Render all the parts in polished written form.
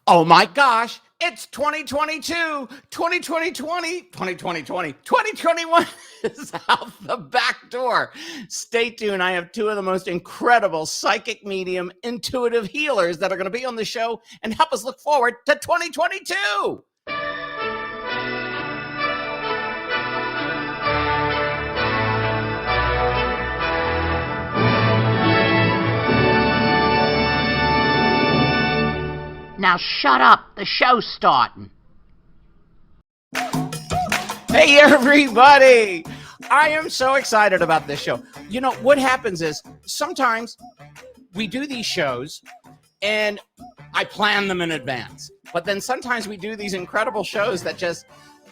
Oh my gosh, it's 2022, 2021 is out the back door. Stay tuned. I have two of the most incredible psychic medium, intuitive healers that are going to be on the show and help us look forward to 2022. Now shut up. The show's starting. Hey, everybody. I am so excited about this show. You know, what happens is sometimes we do these shows and I plan them in advance. But then sometimes we do these incredible shows that just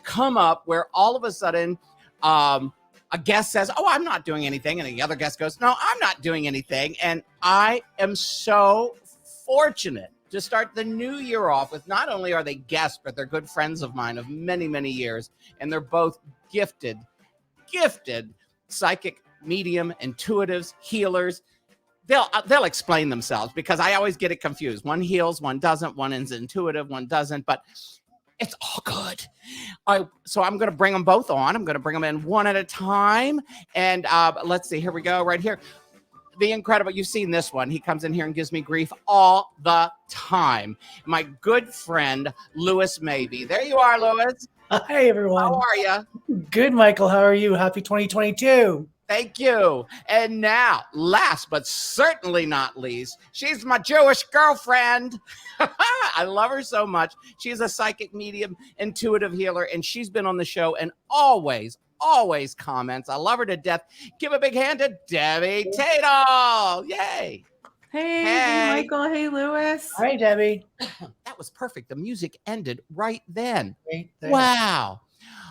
come up where all of a sudden a guest says, oh, I'm not doing anything. And the other guest goes, no, I'm not doing anything. And I am so fortunate to start the new year off with not only are they guests, but they're good friends of mine of many, many years. And they're both gifted psychic medium, intuitives, healers. They'll explain themselves because I always get it confused. One heals, one doesn't, one is intuitive, one doesn't, but it's all good. So I'm going to bring them both on. I'm going to bring them in one at a time. And let's see, here we go, right here. The incredible, you've seen this one. He comes in here and gives me grief all the time. My good friend, Lewis Maybe. There you are, Lewis. Hi, everyone. How are you? Good, Michael. How are you? Happy 2022. Thank you. And now, last but certainly not least, she's my Jewish girlfriend. I love her so much. She's a psychic medium, intuitive healer, and she's been on the show and always comments. I love her to death. Give a big hand to Debbie Taitel. Yay. Hey, Michael. Hey, Lewis. Hi, Debbie. That was perfect. The music ended right then. Right there. Wow.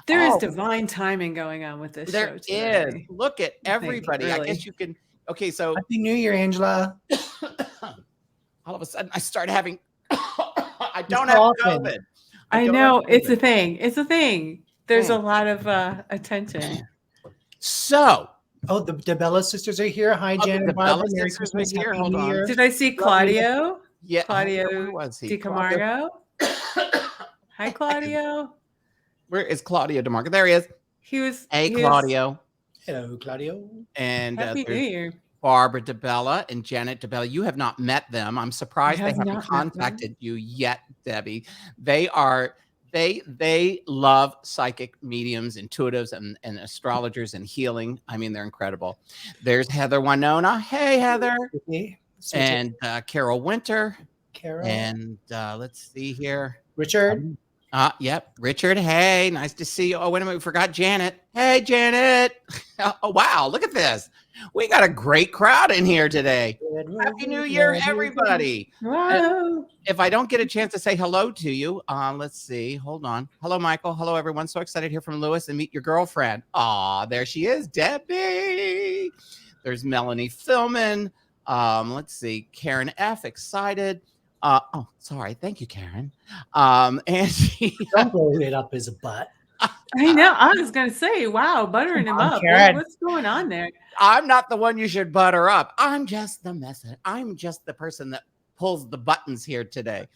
There is divine timing going on with this show There today. is. Look at everybody. Really. I guess you can. Okay, so Happy New Year, Angela. all of a sudden I start having I don't have COVID. I know. It's a thing. It's a thing. There's a lot of attention. So, the Bella sisters are here. Hi, Jen. the Bella sisters are here. Hold on. Did I see Claudio? Yeah. Claudio Where was he? DiCamargo. Hi, Claudio. Where is Claudio DeMarco? There he is. Hey, Claudio. Hello, Claudio. And Happy New Year. Barbara DeBella and Janet DeBella. You have not met them. I'm surprised they haven't contacted you yet, Debbie. They love psychic mediums, intuitives, and astrologers and healing. I mean, they're incredible. There's Heather Winona. Hey, Heather. And Carol Winter. Carol. And let's see here. Richard. Yep. Richard. Hey, nice to see you. Oh, wait a minute. We forgot Janet. Hey, Janet. Oh, wow. Look at this. We got a great crowd in here today. Happy New Year, everybody. Wow. If I don't get a chance to say hello to you, let's see. Hold on. Hello, Michael. Hello, everyone. So excited to hear from Lewis and meet your girlfriend. Aw, there she is, Debbie. There's Melanie Philman. Let's see. Karen F. Excited. Oh, sorry. Thank you, Karen. Angie. Don't blow it up as a butt. I know. I was going to say, wow, buttering him up. What's going on there? I'm not the one you should butter up. I'm just the messenger. I'm just the person that pulls the buttons here today.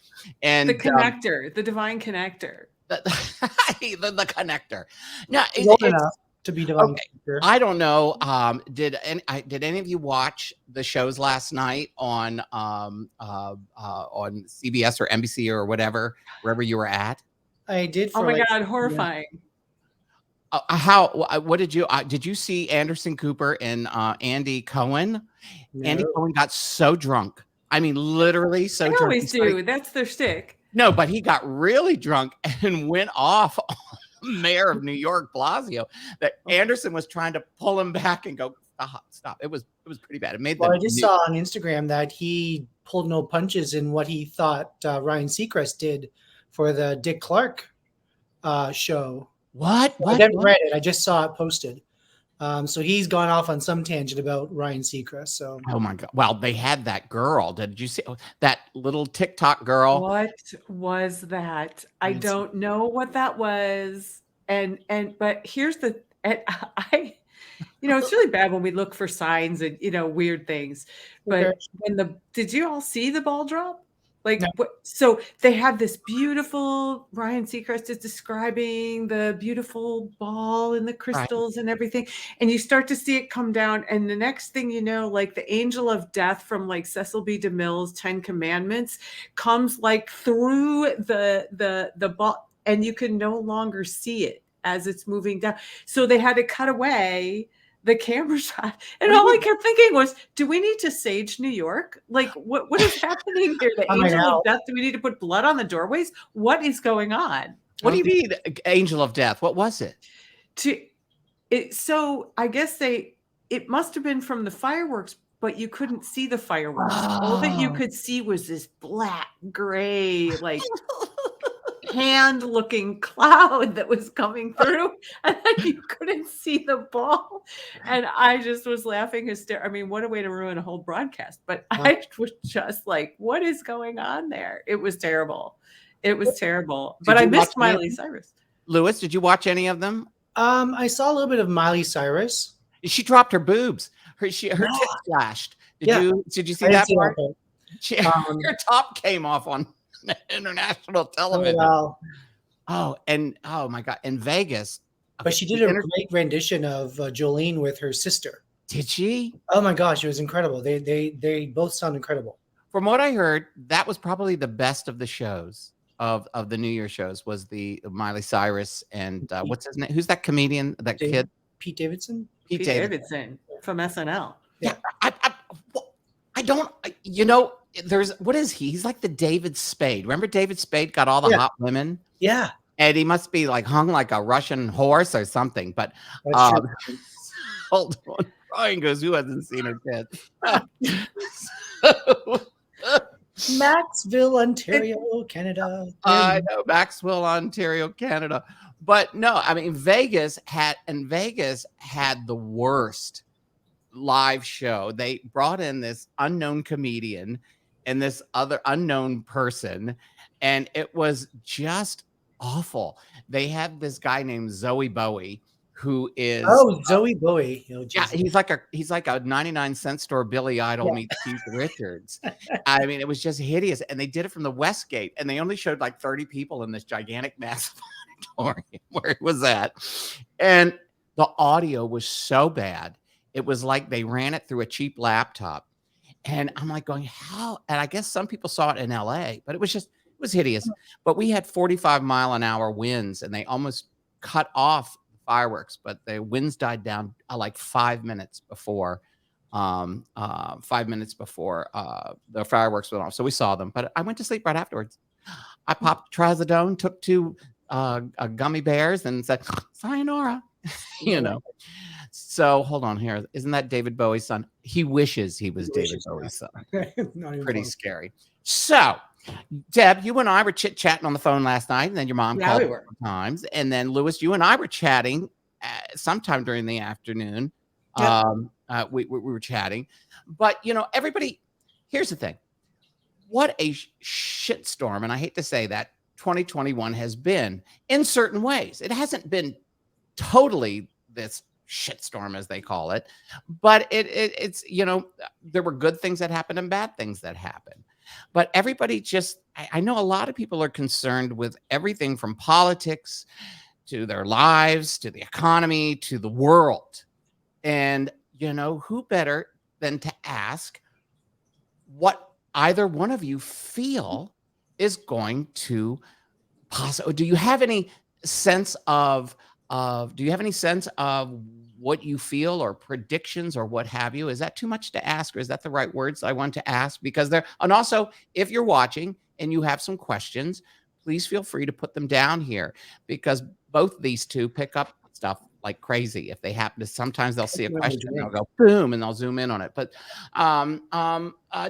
And the connector, the divine connector. The connector. Now, it's enough to be divine. Okay. I don't know. Did any of you watch the shows last night on CBS or NBC or wherever you were at? I did. Oh my God, horrifying. What did you see Anderson Cooper and Andy Cohen? No. Andy Cohen got so drunk. I mean, literally so drunk. They always do. That's their shtick. No, but he got really drunk and went off on the mayor of New York, Blasio, that Anderson was trying to pull him back and go, stop. It was pretty bad. It made I just saw on Instagram that he pulled no punches in what he thought Ryan Seacrest did for the Dick Clark show. What? I didn't read it. I just saw it posted. So he's gone off on some tangent about Ryan Seacrest. So, oh my God! Well, they had that girl. Did you see that little TikTok girl? What was that? I don't know what that was. But here's the. It's really bad when we look for signs and weird things. But did you all see the ball drop? Like, No. so they have this beautiful, Ryan Seacrest is describing the beautiful ball and the crystals and everything. And you start to see it come down. And the next thing you know, like the angel of death from like Cecil B. DeMille's 10 Commandments comes like through the ball, and you can no longer see it as it's moving down. So they had to cut away the camera shot, and all I kept thinking was, do we need to sage New York? Like, what is happening here? The angel of death, do we need to put blood on the doorways? What is going on? What do you mean, angel of death? What was it? So I guess it must have been from the fireworks, but you couldn't see the fireworks. All that you could see was this black, gray, like hand-looking cloud that was coming through, and then you couldn't see the ball. And I just was laughing hysterically. I mean, what a way to ruin a whole broadcast. But I was just like, what is going on there? It was terrible. It was terrible. But I missed Miley Cyrus. Lewis, did you watch any of them? I saw a little bit of Miley Cyrus. She dropped her boobs. Her tits flashed. Did you see that part? Her top came off on international television. Oh, wow. Oh my God. In Vegas. But she did a great rendition of Jolene with her sister. Did she? Oh my gosh, it was incredible. They both sound incredible. From what I heard, that was probably the best of the shows of the New Year shows, was the Miley Cyrus and what's his name? Who's that comedian? That kid? Pete Davidson? Pete Davidson from SNL. Yeah. I don't, what is he? He's like the David Spade. Remember David Spade got all the hot women? Yeah. And he must be like hung like a Russian horse or something. But hold on. Ryan goes, who hasn't seen her kids? Maxville, Ontario, Canada. I know, Maxville, Ontario, Canada. But no, I mean, Vegas had the worst live show. They brought in this unknown comedian and this other unknown person, and it was just awful. They had this guy named Zoe Bowie, who is Zoe Bowie. Yeah, he's like a 99-cent store Billy Idol meets Keith Richards. I mean, it was just hideous. And they did it from the Westgate, and they only showed like 30 people in this gigantic massive auditorium where it was at. And the audio was so bad. It was like they ran it through a cheap laptop. And I'm like going, how? And I guess some people saw it in LA, but it was hideous. But we had 45-mile-an-hour winds, and they almost cut off fireworks, but the winds died down like 5 minutes before the fireworks went off. So we saw them, but I went to sleep right afterwards. I popped trazodone, took 2 gummy bears, and said sayonara. So hold on here. Isn't that David Bowie's son? He wishes he was David Bowie's son. Pretty scary. So Deb, you and I were chit-chatting on the phone last night, and then your mom called a couple times. And then Lewis, you and I were chatting sometime during the afternoon. We were chatting. But, everybody, here's the thing. What a shitstorm, and I hate to say that, 2021 has been in certain ways. It hasn't been totally this shitstorm, as they call it. But it's, there were good things that happened and bad things that happened. But everybody I know a lot of people are concerned with everything from politics to their lives, to the economy, to the world. And, who better than to ask what either one of you feel is going to possibly, do you have any sense of what you feel or predictions or what have you? Is that too much to ask, or is that the right words I want to ask? Because and also if you're watching and you have some questions, please feel free to put them down here, because both these two pick up stuff like crazy. If they happen to, sometimes they'll see a question, they'll go boom, and they'll zoom in on it. But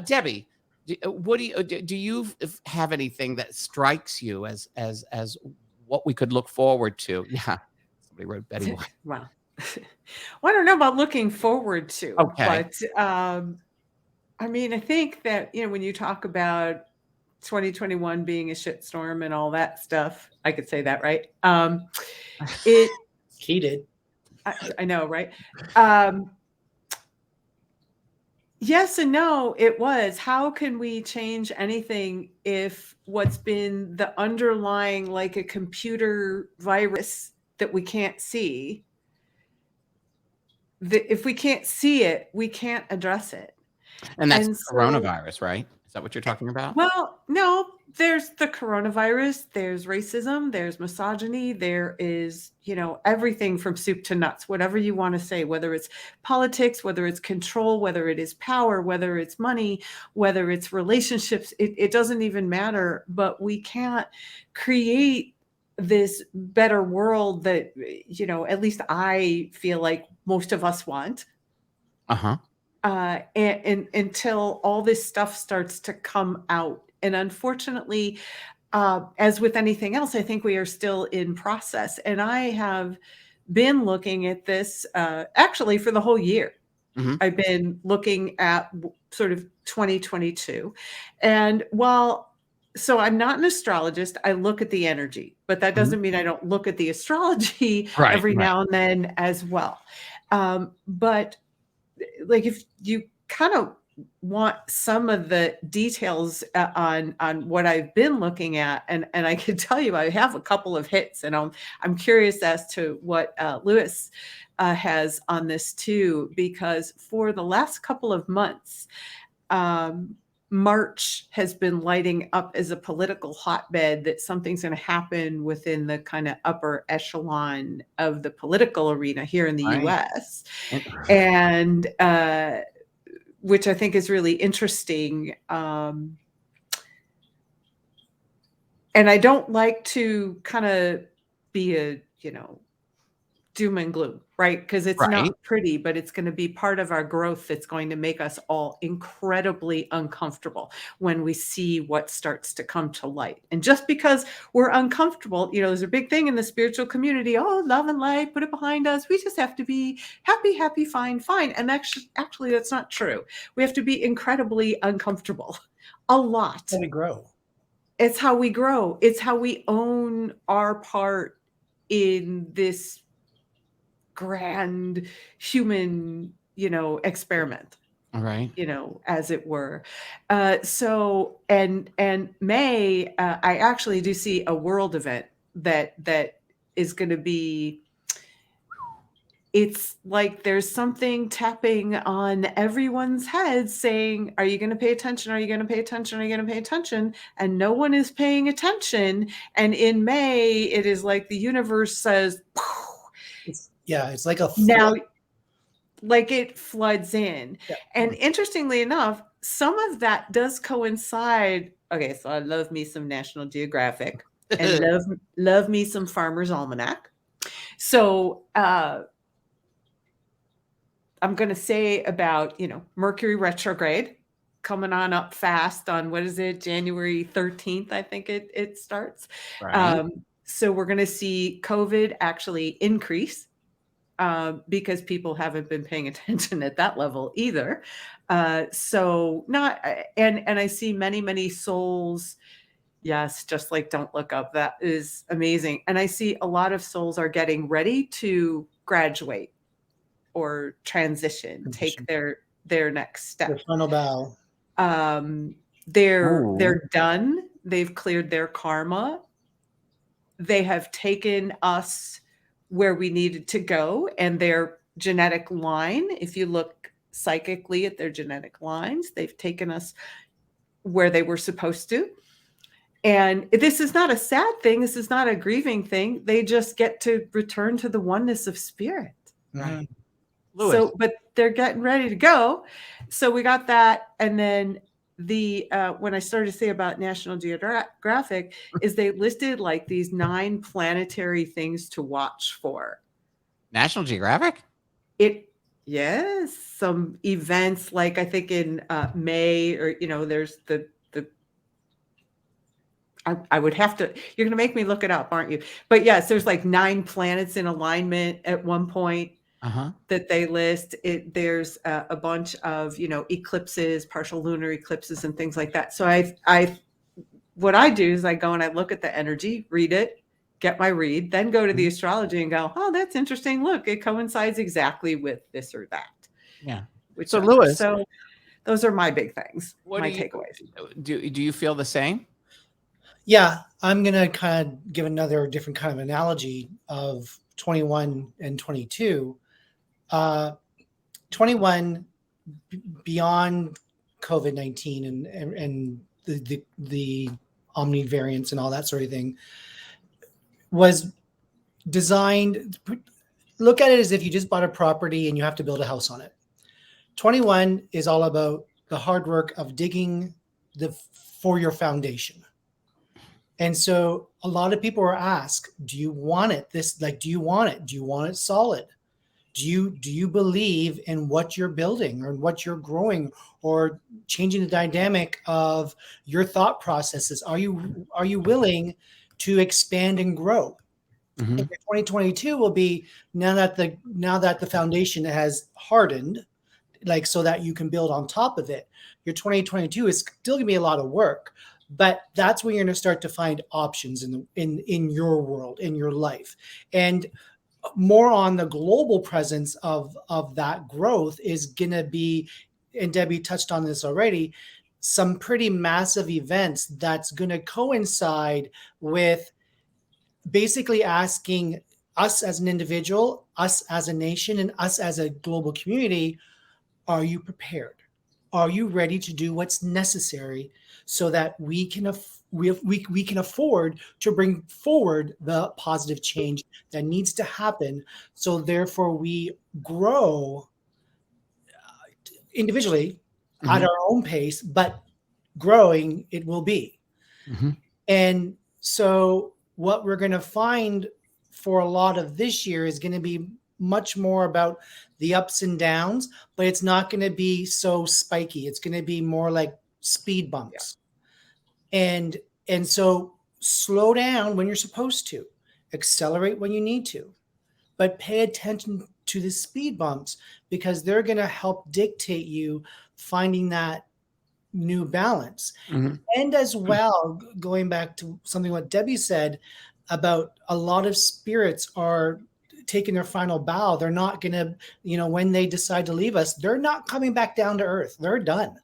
Debbie, do you have anything that strikes you as what we could look forward to? Yeah, somebody wrote Betty White. Wow. Well, I don't know about looking forward to, but I mean, I think that, when you talk about 2021 being a shitstorm and all that stuff, I could say that, right? He did. I know, right? Yes and no, it was. How can we change anything if what's been the underlying, like a computer virus that we can't see, if we can't see it, we can't address it. And that's And so, coronavirus, right? Is that what you're talking about? well, no, there's the coronavirus, there's racism, there's misogyny, there is, everything from soup to nuts, whatever you want to say, whether it's politics, whether it's control, whether it is power, whether it's money, whether it's relationships, it doesn't even matter. But we can't create this better world that, at least I feel like most of us want. Uh-huh. And until all this stuff starts to come out. And unfortunately, as with anything else, I think we are still in process. And I have been looking at this actually for the whole year. Mm-hmm. I've been looking at sort of 2022. And so I'm not an astrologist. I look at the energy, but that doesn't mean I don't look at the astrology every now and then as well. But like, if you kind of want some of the details on what I've been looking at, and I can tell you I have a couple of hits, and I'm curious as to what Lewis has on this too, because for the last couple of months, March has been lighting up as a political hotbed, that something's going to happen within the kind of upper echelon of the political arena here in the US. And which I think is really interesting. And I don't like to kind of be a, doom and gloom, right? Because it's not pretty, but it's going to be part of our growth that's going to make us all incredibly uncomfortable when we see what starts to come to light. And just because we're uncomfortable, there's a big thing in the spiritual community, love and light, put it behind us. We just have to be happy, fine. And actually, that's not true. We have to be incredibly uncomfortable a lot. How we grow. It's how we grow. It's how we own our part in this grand human, experiment. All right. As it were. So, and May, I actually do see a world event that is going to be, it's like there's something tapping on everyone's head saying, are you going to pay attention? Are you going to pay attention? Are you going to pay attention? And no one is paying attention. And in May, it is like the universe says, it's like a now, like it floods in. Yeah. And interestingly enough, some of that does coincide. Okay, so I love me some National Geographic and love me some Farmer's Almanac. So I'm going to say about, Mercury Retrograde coming on up fast on, what is it, January 13th, I think it starts. Right. So we're going to see COVID actually increase. Because people haven't been paying attention at that level either. So not, and I see many souls. Yes, just like Don't Look Up. That is amazing. And I see a lot of souls are getting ready to graduate or transition, take their next step. The final bow. They're done. They've cleared their karma. They have taken us where we needed to go, and their genetic line, if you look psychically at their genetic lines, they've taken us where they were supposed to. And this is not a sad thing. This is not a grieving thing. They just get to return to the oneness of spirit. Right. So, but they're getting ready to go. So we got that. And then when I started to say about National Geographic, is they listed like these 9 planetary things to watch for. National Geographic? Yes, some events, like I think in May, or there's the I would have to, you're going to make me look it up, aren't you? But yes, there's like 9 planets in alignment at one point. That they list. There's a bunch of eclipses, partial lunar eclipses, and things like that. So what I do is I go and I look at the energy, read it, get my read, then go to the astrology and go, oh, that's interesting. Look, it coincides exactly with this or that. Yeah. Lewis, Those are my big things, What my do you takeaways. do? You feel the same? Yeah, I'm gonna kind of give another different kind of analogy of 21 and 22. 21 beyond COVID-19 and the Omni variants and all that sort of thing was designed. Look at it as if you just bought a property and you have to build a house on it. 21 is all about the hard work of digging for your foundation. And so a lot of people are asked, do you want it? Do you want it? Do you want it solid? Do you believe in what you're building or what you're growing or changing the dynamic of your thought processes? Are you willing to expand and grow? Mm-hmm. 2022 will be now that the foundation has hardened, like so that you can build on top of it. Your 2022 is still gonna be a lot of work, but that's when you're gonna start to find options in your world, in your life. And more on the global presence of that growth is gonna be, and Debbie touched on this already, some pretty massive events that's gonna coincide with basically asking us as an individual, us as a nation, and us as a global community, are you prepared? Are you ready to do what's necessary so that we can we can afford to bring forward the positive change that needs to happen? So therefore, we grow individually at our own pace, but growing it will be. Mm-hmm. And so what we're going to find for a lot of this year is going to be much more about the ups and downs, but it's not going to be so spiky. It's going to be more like speed bumps. Yeah. And so slow down when you're supposed to, accelerate when you need to, but pay attention to the speed bumps because they're going to help dictate you finding that new balance. Mm-hmm. And as well, going back to something what Debbie said about a lot of spirits are taking their final bow. They're not going to, when they decide to leave us, they're not coming back down to earth. They're done.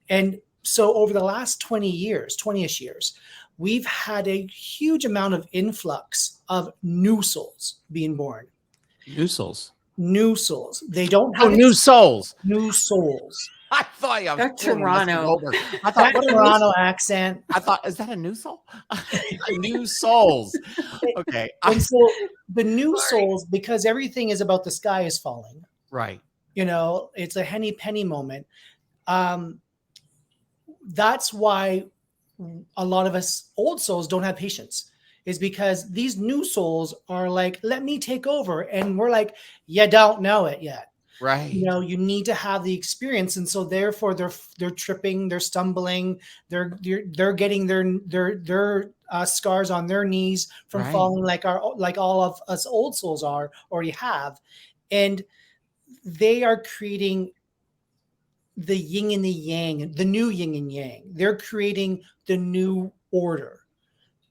And so over the last 20-ish years, we've had a huge amount of influx of new souls being born. New souls. They don't have new souls. New souls. I thought you that's Toronto. I thought what a Toronto accent. I thought, is that a new soul? New souls. Okay. And so the new souls, because everything is about the sky is falling. Right. It's a henny penny moment. That's why a lot of us old souls don't have patience, is because these new souls are like, let me take over. And we're like, you don't know it yet. Right. You need to have the experience. And so therefore they're tripping, they're stumbling, they're getting their scars on their knees from falling like all of us old souls already have. And they are creating the yin and the yang, the new yin and yang. They're creating the new order.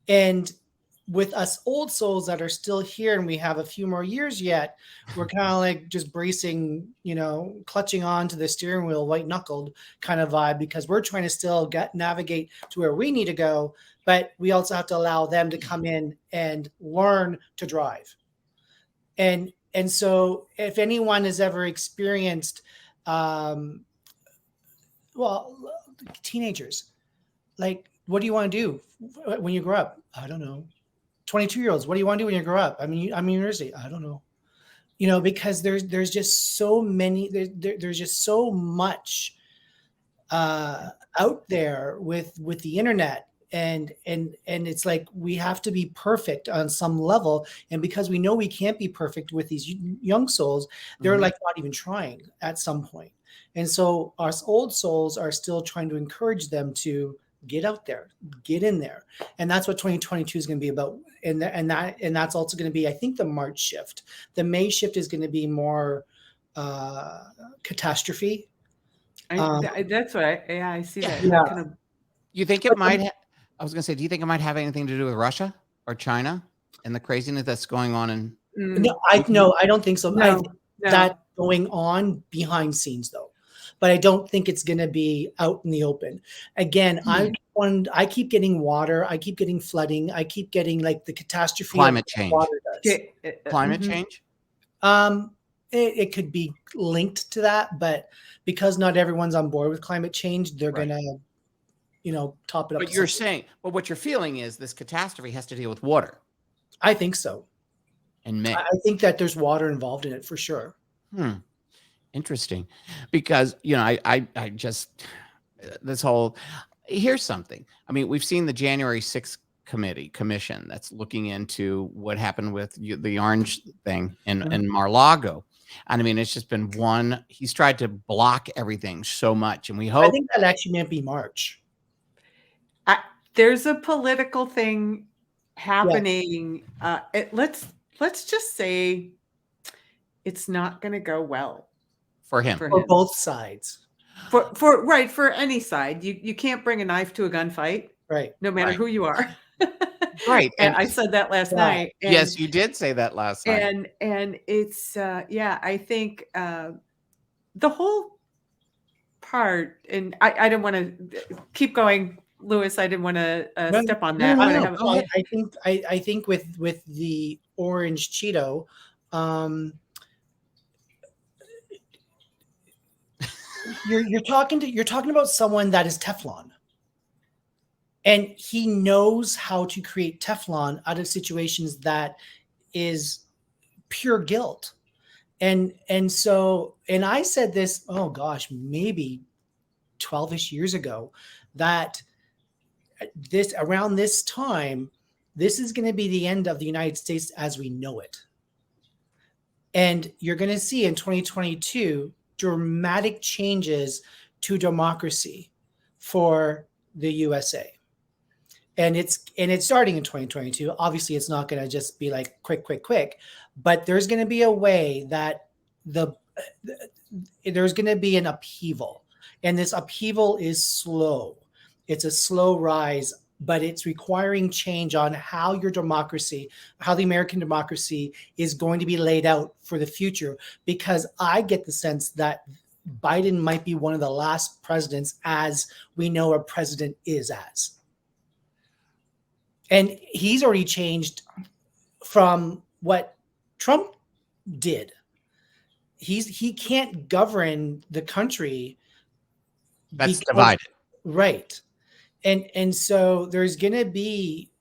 And with us old souls that are still here and we have a few more years yet, we're kind of like just bracing, clutching on to the steering wheel, white knuckled kind of vibe, because we're trying to still navigate to where we need to go. But we also have to allow them to come in and learn to drive. And so if anyone has ever experienced, teenagers, like, what do you want to do when you grow up? I don't know. 22-year-olds, what do you want to do when you grow up? I'm in university. I don't know. Because there's just so many, there's just so much out there with the internet. And it's like, we have to be perfect on some level. And because we know we can't be perfect with these young souls, they're like not even trying at some point. And so our old souls are still trying to encourage them to get out there, get in there. And that's what 2022 is going to be about. And that's also going to be, I think, the March shift. The May shift is going to be more catastrophe. That's what I see that. Yeah. Kind of. You think it might I was going to say, do you think it might have anything to do with Russia or China and the craziness that's going on in? No, I don't think so. No, I think that's going on behind scenes, though. but I don't think it's going to be out in the open. Again, I keep getting water. I keep getting flooding. I keep getting like the catastrophe. Climate change. Water does. Climate change? It could be linked to that, but because not everyone's on board with climate change, they're going to, top it up. But you're saying, but what you're feeling is this catastrophe has to deal with water. I think so. And I think that there's water involved in it for sure. Interesting. Because, I just, this whole, here's something. I mean, we've seen the January 6th commission that's looking into what happened with the orange thing in Mar-a-Lago. And I mean, it's just been he's tried to block everything so much. And we hope. I think that actually might be March. There's a political thing happening. Let's just say it's not going to go well for him. For both sides. For any side. You can't bring a knife to a gunfight. Right. No matter who you are. Right. And I said that last night. And, yes, you did say that last night. And it's I think the whole part, and I don't want to keep going, Louis. I didn't want to step on that. I think with the orange Cheeto, you're talking about someone that is Teflon. And he knows how to create Teflon out of situations that is pure guilt. And I said this, oh gosh, maybe 12-ish years ago, that around this time, this is going to be the end of the United States as we know it. And you're going to see in 2022 dramatic changes to democracy for the USA. And it's starting in 2022. Obviously, it's not going to just be like quick, but there's going to be a way that there's going to be an upheaval. And this upheaval is slow. It's a slow rise, but it's requiring change on how your democracy, how the American democracy is going to be laid out for the future. Because I get the sense that Biden might be one of the last presidents as we know a president is as. And he's already changed from what Trump did. He can't govern the country. That's divided. Right. And so there's going to be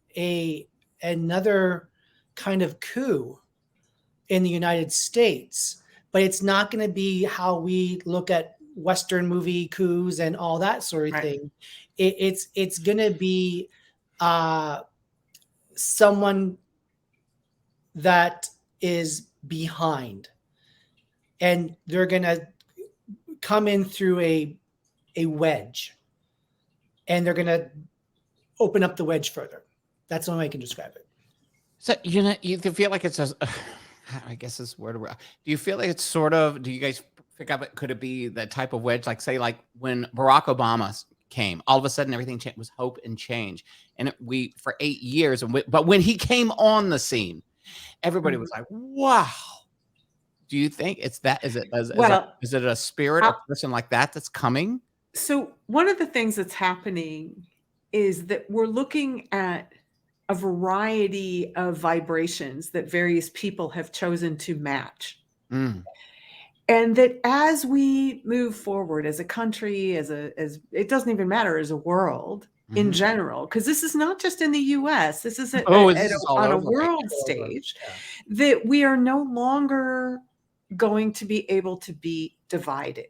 another kind of coup in the United States, but it's not going to be how we look at Western movie coups and all that sort of thing. It's going to be someone that is behind, and they're going to come in through a wedge, and they're going to open up the wedge further. That's the only way I can describe it. So, you feel like it's I guess this word. Do you feel like it's sort of, do you guys pick up it? Could it be the type of wedge, like say, like when Barack Obama came, all of a sudden everything was hope and change. And we, for 8 years, but when he came on the scene, everybody was like, wow. Do you think it's that? Is it a spirit, a person like that that's coming? So one of the things that's happening is that we're looking at a variety of vibrations that various people have chosen to match. And that as we move forward as a country, as it doesn't even matter, as a world in general, because this is not just in the US, this is on a world stage, that we are no longer going to be able to be divided.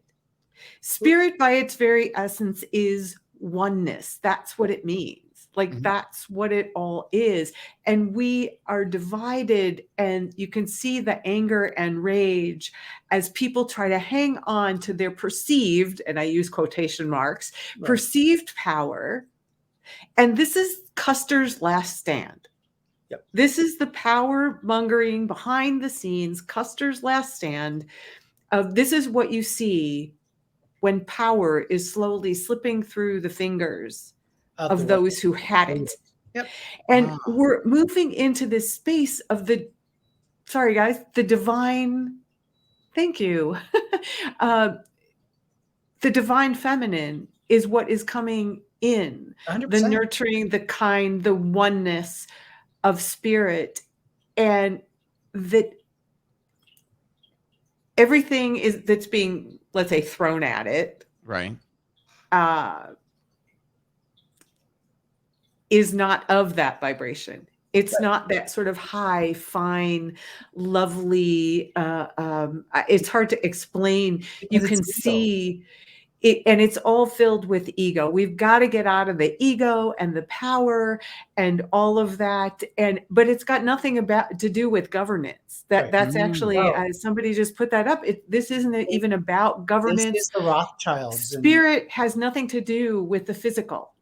Spirit, by its very essence, is oneness. That's what it means. Like, that's what it all is. And we are divided, and you can see the anger and rage as people try to hang on to their perceived, and I use quotation marks, perceived power. And this is Custer's last stand. Yep. This is the power mongering behind the scenes, Custer's last stand. This is what you see when power is slowly slipping through the fingers of those who had it. Yep. And we're moving into this space of the divine, thank you, the divine feminine is what is coming in, 100%. the nurturing, the kind, the oneness of spirit, and that everything that's being, let's say, thrown at it, Right. is not of that vibration. It's not that sort of high, fine, lovely. It's hard to explain. You Because can it's ego. see it, and it's all filled with ego. We've got to get out of the ego and the power and all of that. But it's got nothing to do with governance. That's actually, somebody just put that up. This isn't even about governance. This is the Rothschilds. Spirit has nothing to do with the physical.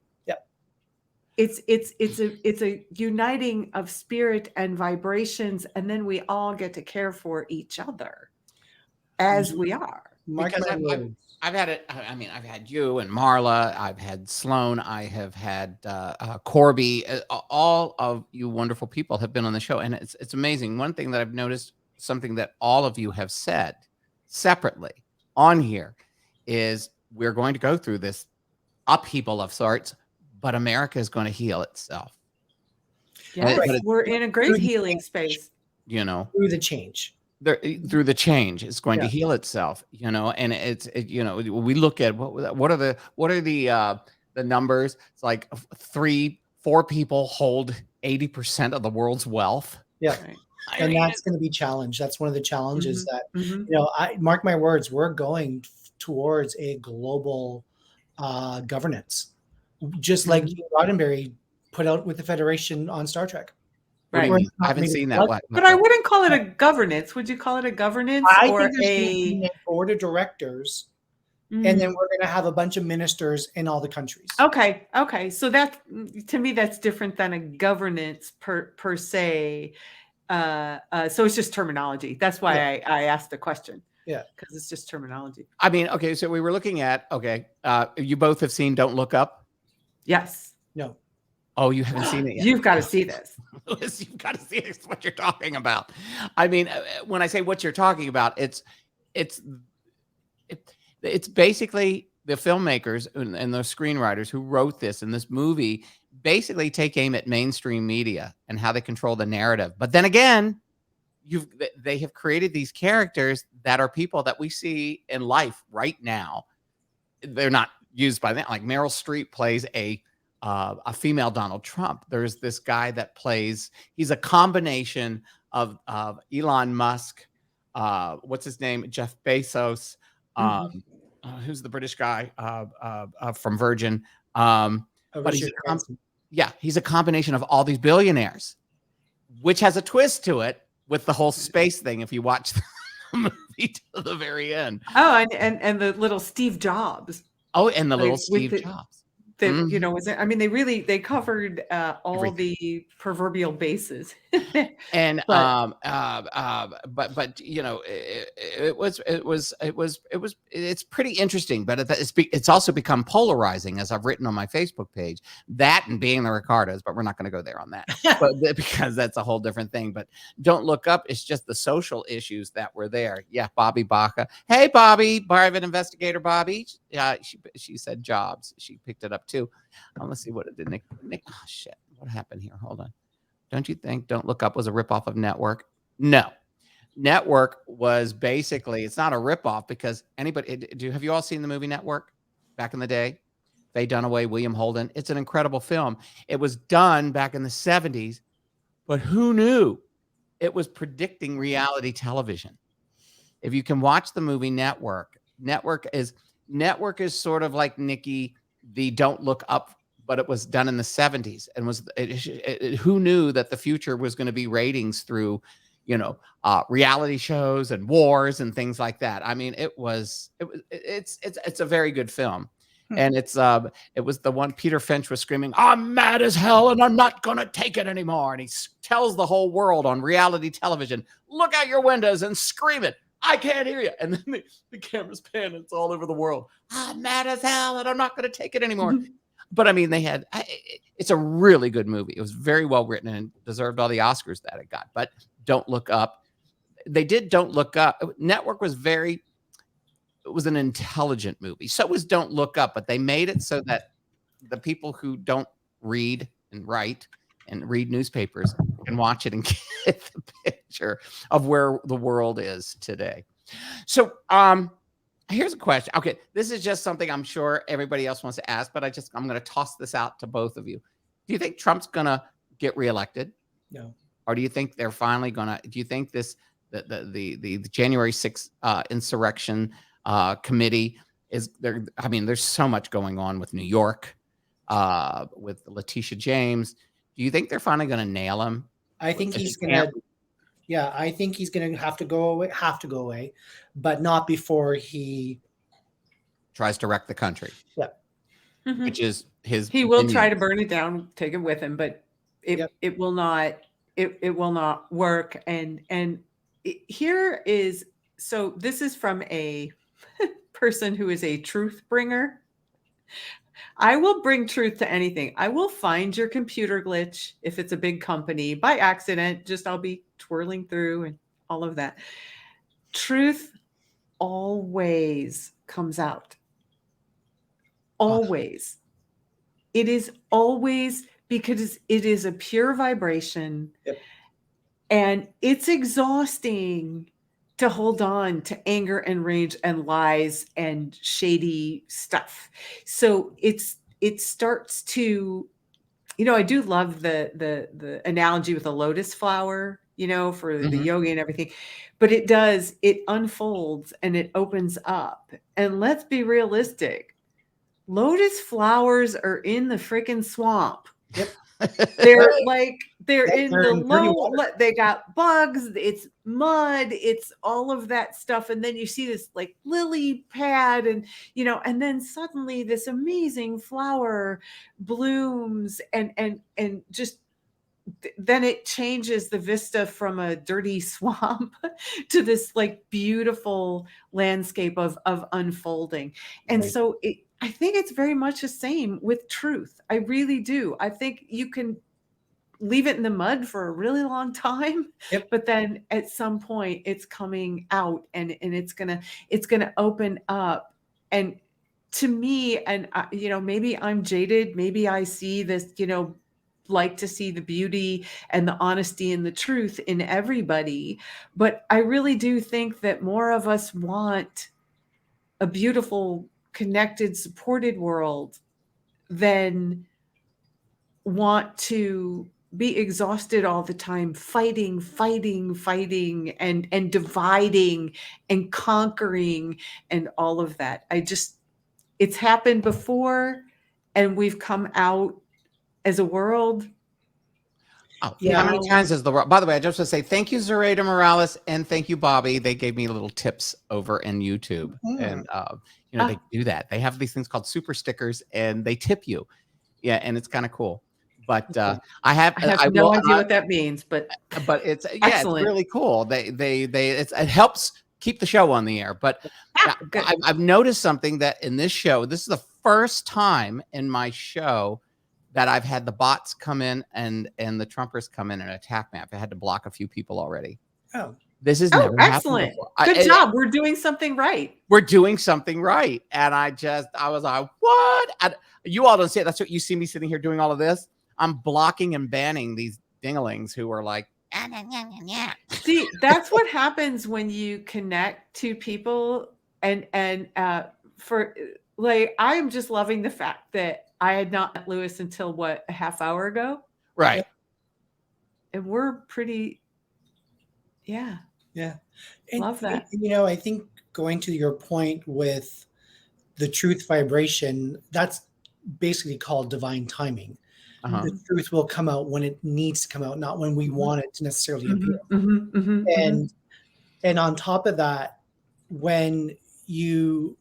It's a uniting of spirit and vibrations, and then we all get to care for each other as we are. Because I've had it. I mean, I've had you and Marla. I've had Sloan. I have had Corby. All of you wonderful people have been on the show, and it's amazing. One thing that I've noticed, something that all of you have said separately on here, is we're going to go through this upheaval of sorts, but America is going to heal itself. Yes, we're in a great healing space. You know, through the change. Through the change, it's going to heal itself. You know, and we look at what are the numbers? It's like 3-4 people hold 80% of the world's wealth. Yeah. And that's going to be challenged. That's one of the challenges that, I mark my words, we're going towards a global governance, just like Gene Roddenberry put out with the Federation on Star Trek. Right. I haven't seen that one. But I wouldn't call it a governance. Would you call it a governance or think a board of directors? And then we're going to have a bunch of ministers in all the countries. Okay. So that, to me, that's different than a governance per se. So it's just terminology. That's why I asked the question. Yeah. Because it's just terminology. I mean, okay. So we were looking at, you both have seen Don't Look Up? Yes. No. Oh, you haven't seen it yet. You've got to see this. You've got to see this, what you're talking about. I mean, when I say what you're talking about, it's basically the filmmakers and the screenwriters who wrote this, and this movie basically take aim at mainstream media and how they control the narrative. But then again, they have created these characters that are people that we see in life right now. They're not used by that. Like Meryl Streep plays a female Donald Trump. There's this guy that plays, he's a combination of Elon Musk, what's his name? Jeff Bezos, who's the British guy from Virgin. But he's a combination of all these billionaires, which has a twist to it with the whole space thing. If you watch the movie to the very end. Oh, and the little Steve Jobs. Oh, and the little Steve Jobs. That, I mean, they covered all the proverbial bases. And but it's pretty interesting, but it's also become polarizing, as I've written on my Facebook page, that and being the Ricardos, but we're not going to go there on that, but because that's a whole different thing. But Don't Look Up, it's just the social issues that were there. Yeah, Bobby Baca. Hey, Bobby, private investigator Bobby. She said Jobs. She picked it up too. Let's see what it did. Nick. Oh shit! What happened here? Hold on. Don't you think Don't Look Up was a ripoff of Network? No. Network was basically, it's not a ripoff because have you all seen the movie Network back in the day? Faye Dunaway, William Holden. It's an incredible film. It was done back in the 70s, but who knew it was predicting reality television? If you can watch the movie Network is sort of like Nikki, the Don't Look Up, but it was done in the 70s and who knew that the future was going to be ratings through, reality shows and wars and things like that. I mean, it's a very good film. And it was the one Peter Finch was screaming, "I'm mad as hell and I'm not going to take it anymore." And he tells the whole world on reality television, "Look out your windows and scream it. I can't hear you." And then the camera's pan, it's all over the world. "I'm mad as hell and I'm not going to take it anymore." But I mean, it's a really good movie. It was very well written and deserved all the Oscars that it got. But Don't Look Up, they did Don't Look Up. Network was was an intelligent movie. So was Don't Look Up, but they made it so that the people who don't read and write and read newspapers can watch it and get the picture of where the world is today. So here's a question. Okay, this is just something I'm sure everybody else wants to ask, but I'm going to toss this out to both of you. Do you think Trump's going to get reelected? No. Or do you think they're finally going to? Do you think the January 6th insurrection committee is there? I mean, there's so much going on with New York, with Letitia James. Do you think they're finally going to nail him? I think he's going to. Yeah, I think he's going to have to go away, but not before he tries to wreck the country. Yeah. Which is his. He will try to burn it down, take it with him, but it will not. It will not work. And here is, so this is from a person who is a truth bringer. I will bring truth to anything. I will find your computer glitch if it's a big company by accident. I'll be twirling through and all of that. Truth always comes out. Always. It is always, because it is a pure vibration. Yep. And it's exhausting to hold on to anger and rage and lies and shady stuff. So it starts to, I do love the analogy with a lotus flower, for the yoga and everything, but it unfolds and it opens up. And let's be realistic. Lotus flowers are in the freaking swamp. Yep. They're in the low, they got bugs, it's mud, it's all of that stuff. And then you see this like lily pad and, and then suddenly this amazing flower blooms and just, then it changes the vista from a dirty swamp to this like beautiful landscape of unfolding. And so I think it's very much the same with truth. I really do. I think you can leave it in the mud for a really long time, but then at some point it's coming out and it's gonna open up. And to me, and maybe I'm jaded, maybe I see this, like to see the beauty and the honesty and the truth in everybody, but I really do think that more of us want a beautiful, connected, supported world than want to be exhausted all the time, fighting and dividing and conquering and all of that. It's happened before and we've come out as a world. Oh, yeah. How many times is the world? By the way, I just want to say thank you, Zoraida Morales, and thank you, Bobby. They gave me little tips over in YouTube, and they do that. They have these things called super stickers, and they tip you. Yeah, and it's kind of cool. But I have no idea what that means, but it's it's really cool. It helps keep the show on the air. But I've noticed something that in this show, this is the first time in my show that I've had the bots come in and the Trumpers come in and attack me. I've had to block a few people already. Oh, this is never excellent. Good job. We're doing something right. We're doing something right. And I was like, what? You all don't see it. That's what you see me sitting here doing all of this. I'm blocking and banning these dinglings who are like, See, that's what happens when you connect to people and for like, I am just loving the fact that I had not met Lewis until a half hour ago. Right. And we're pretty, yeah. And, love that. I think going to your point with the truth vibration, that's basically called divine timing. The truth will come out when it needs to come out, not when we want it to necessarily appear. And on top of that, when you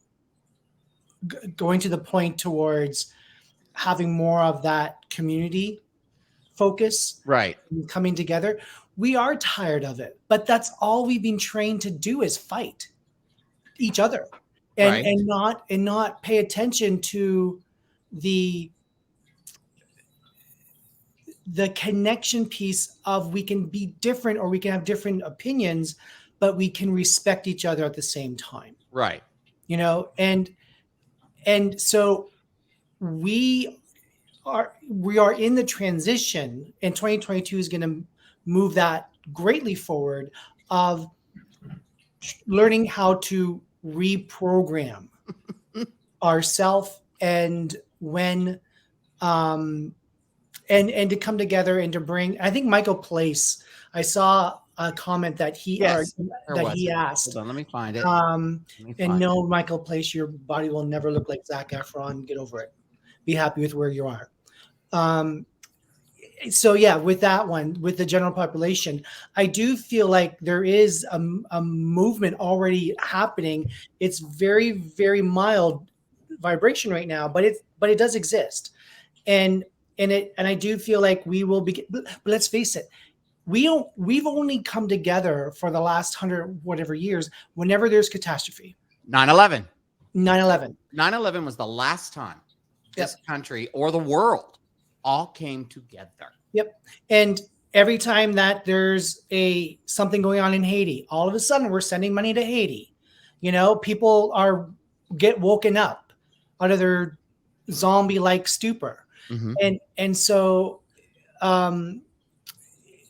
going to the point towards having more of that community focus, right, and coming together, we are tired of it, but that's all we've been trained to do is fight each other and not pay attention to the connection piece of we can be different or we can have different opinions, but we can respect each other at the same time. Right. and so we are in the transition, and 2022 is going to move that greatly forward of learning how to reprogram ourself, and when and to come together and to bring. I think Michael Place, I saw a comment that he Yes, asked. Hold on, let me find it. And no, Michael Place, your body will never look like Zac Efron. Get over it. Be happy with where you are. So yeah, with that one, with the general population, I do feel like there is a movement already happening. It's very, very mild vibration right now, but it does exist. And I do feel like we will be, but let's face it, we've only come together for the last 100 whatever years whenever there's catastrophe. 9/11. 9/11. 9/11 was the last time this country or the world all came together. Yep. And every time that there's something going on in Haiti, all of a sudden we're sending money to Haiti. People get woken up out of their zombie-like stupor. Mm-hmm. And so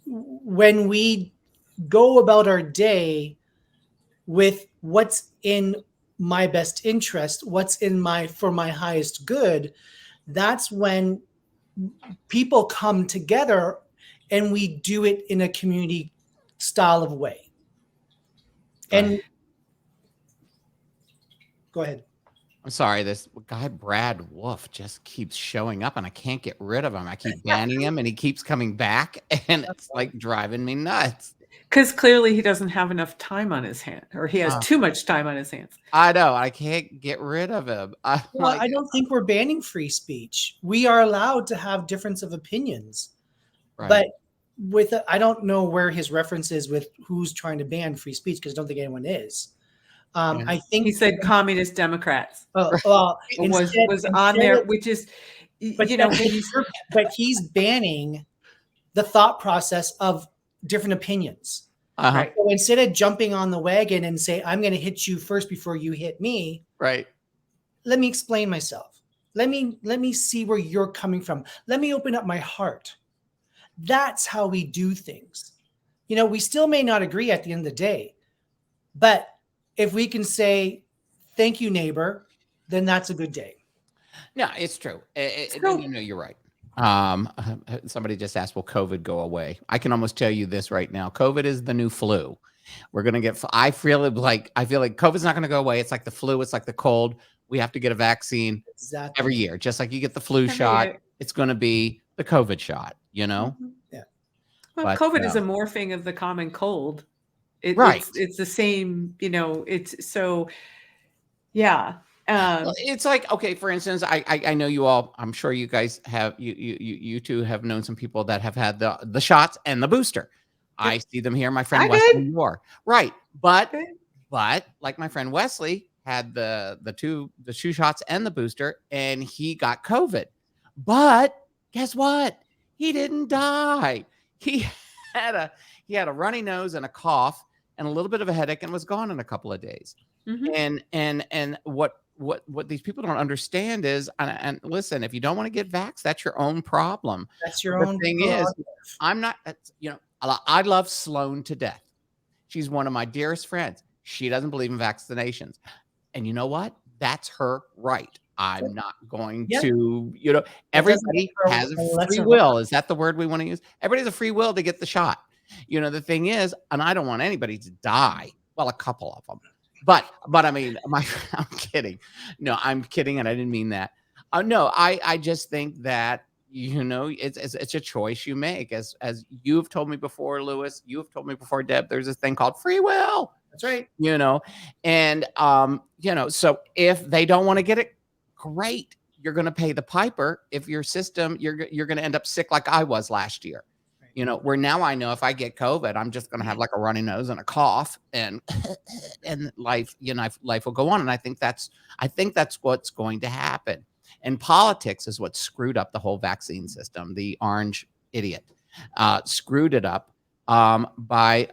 when we go about our day with what's in my best interest, what's for my highest good, that's when people come together and we do it in a community style of way. And go ahead. I'm sorry, this guy Brad Wolf just keeps showing up and I can't get rid of him. I keep banning him and he keeps coming back, and it's like driving me nuts. Because clearly he doesn't have enough time on his hand, or he has too much time on his hands. I know. I can't get rid of him. I don't think we're banning free speech. We are allowed to have difference of opinions. Right. But I don't know where his reference is with who's trying to ban free speech, because I don't think anyone is. I think he said communist Democrats. Well, was on there, which is, but he's banning the thought process of different opinions. Right? So instead of jumping on the wagon and say, I'm going to hit you first before you hit me. Right. Let me explain myself. Let me see where you're coming from. Let me open up my heart. That's how we do things. We still may not agree at the end of the day, but if we can say, thank you, neighbor, then that's a good day. No, it's true. You're right. Somebody just asked, will COVID go away? I can almost tell you this right now. COVID is the new flu. We're going to get, I feel like COVID's not going to go away. It's like the flu. It's like the cold. We have to get a vaccine every year. Just like you get the flu shot, it's going to be the COVID shot, Mm-hmm. Yeah. Well, COVID is a morphing of the common cold. It's the same, it's so, yeah. It's like, okay, for instance, I know you all, I'm sure you guys have, you two have known some people that have had the shots and the booster. I see them here. My friend Wesley, you are right. But like my friend Wesley had the two shots and the booster, and he got COVID. But guess what? He didn't die. He had a runny nose and a cough and a little bit of a headache, and was gone in a couple of days. Mm-hmm. And what these people don't understand is, and listen, if you don't want to get vaxxed, that's your own problem. That's your own thing. Is I'm not, I love Sloan to death. She's one of my dearest friends. She doesn't believe in vaccinations. And you know what? That's her right. I'm not going to, everybody has a free will. Is that the word we want to use? Everybody has a free will to get the shot. The thing is, and I don't want anybody to die. Well, a couple of them. But I mean, I'm kidding. No, I'm kidding. And I didn't mean that. No, I just think that, it's a choice you make. As you've told me before, Lewis, you've told me before, Deb, there's this thing called free will. That's right. And, so if they don't want to get it, great. You're going to pay the piper. If your system, you're going to end up sick like I was last year. Where now I know if I get COVID, I'm just going to have like a runny nose and a cough, and life, life will go on. And I think that's what's going to happen. And politics is what screwed up the whole vaccine system. The orange idiot screwed it up by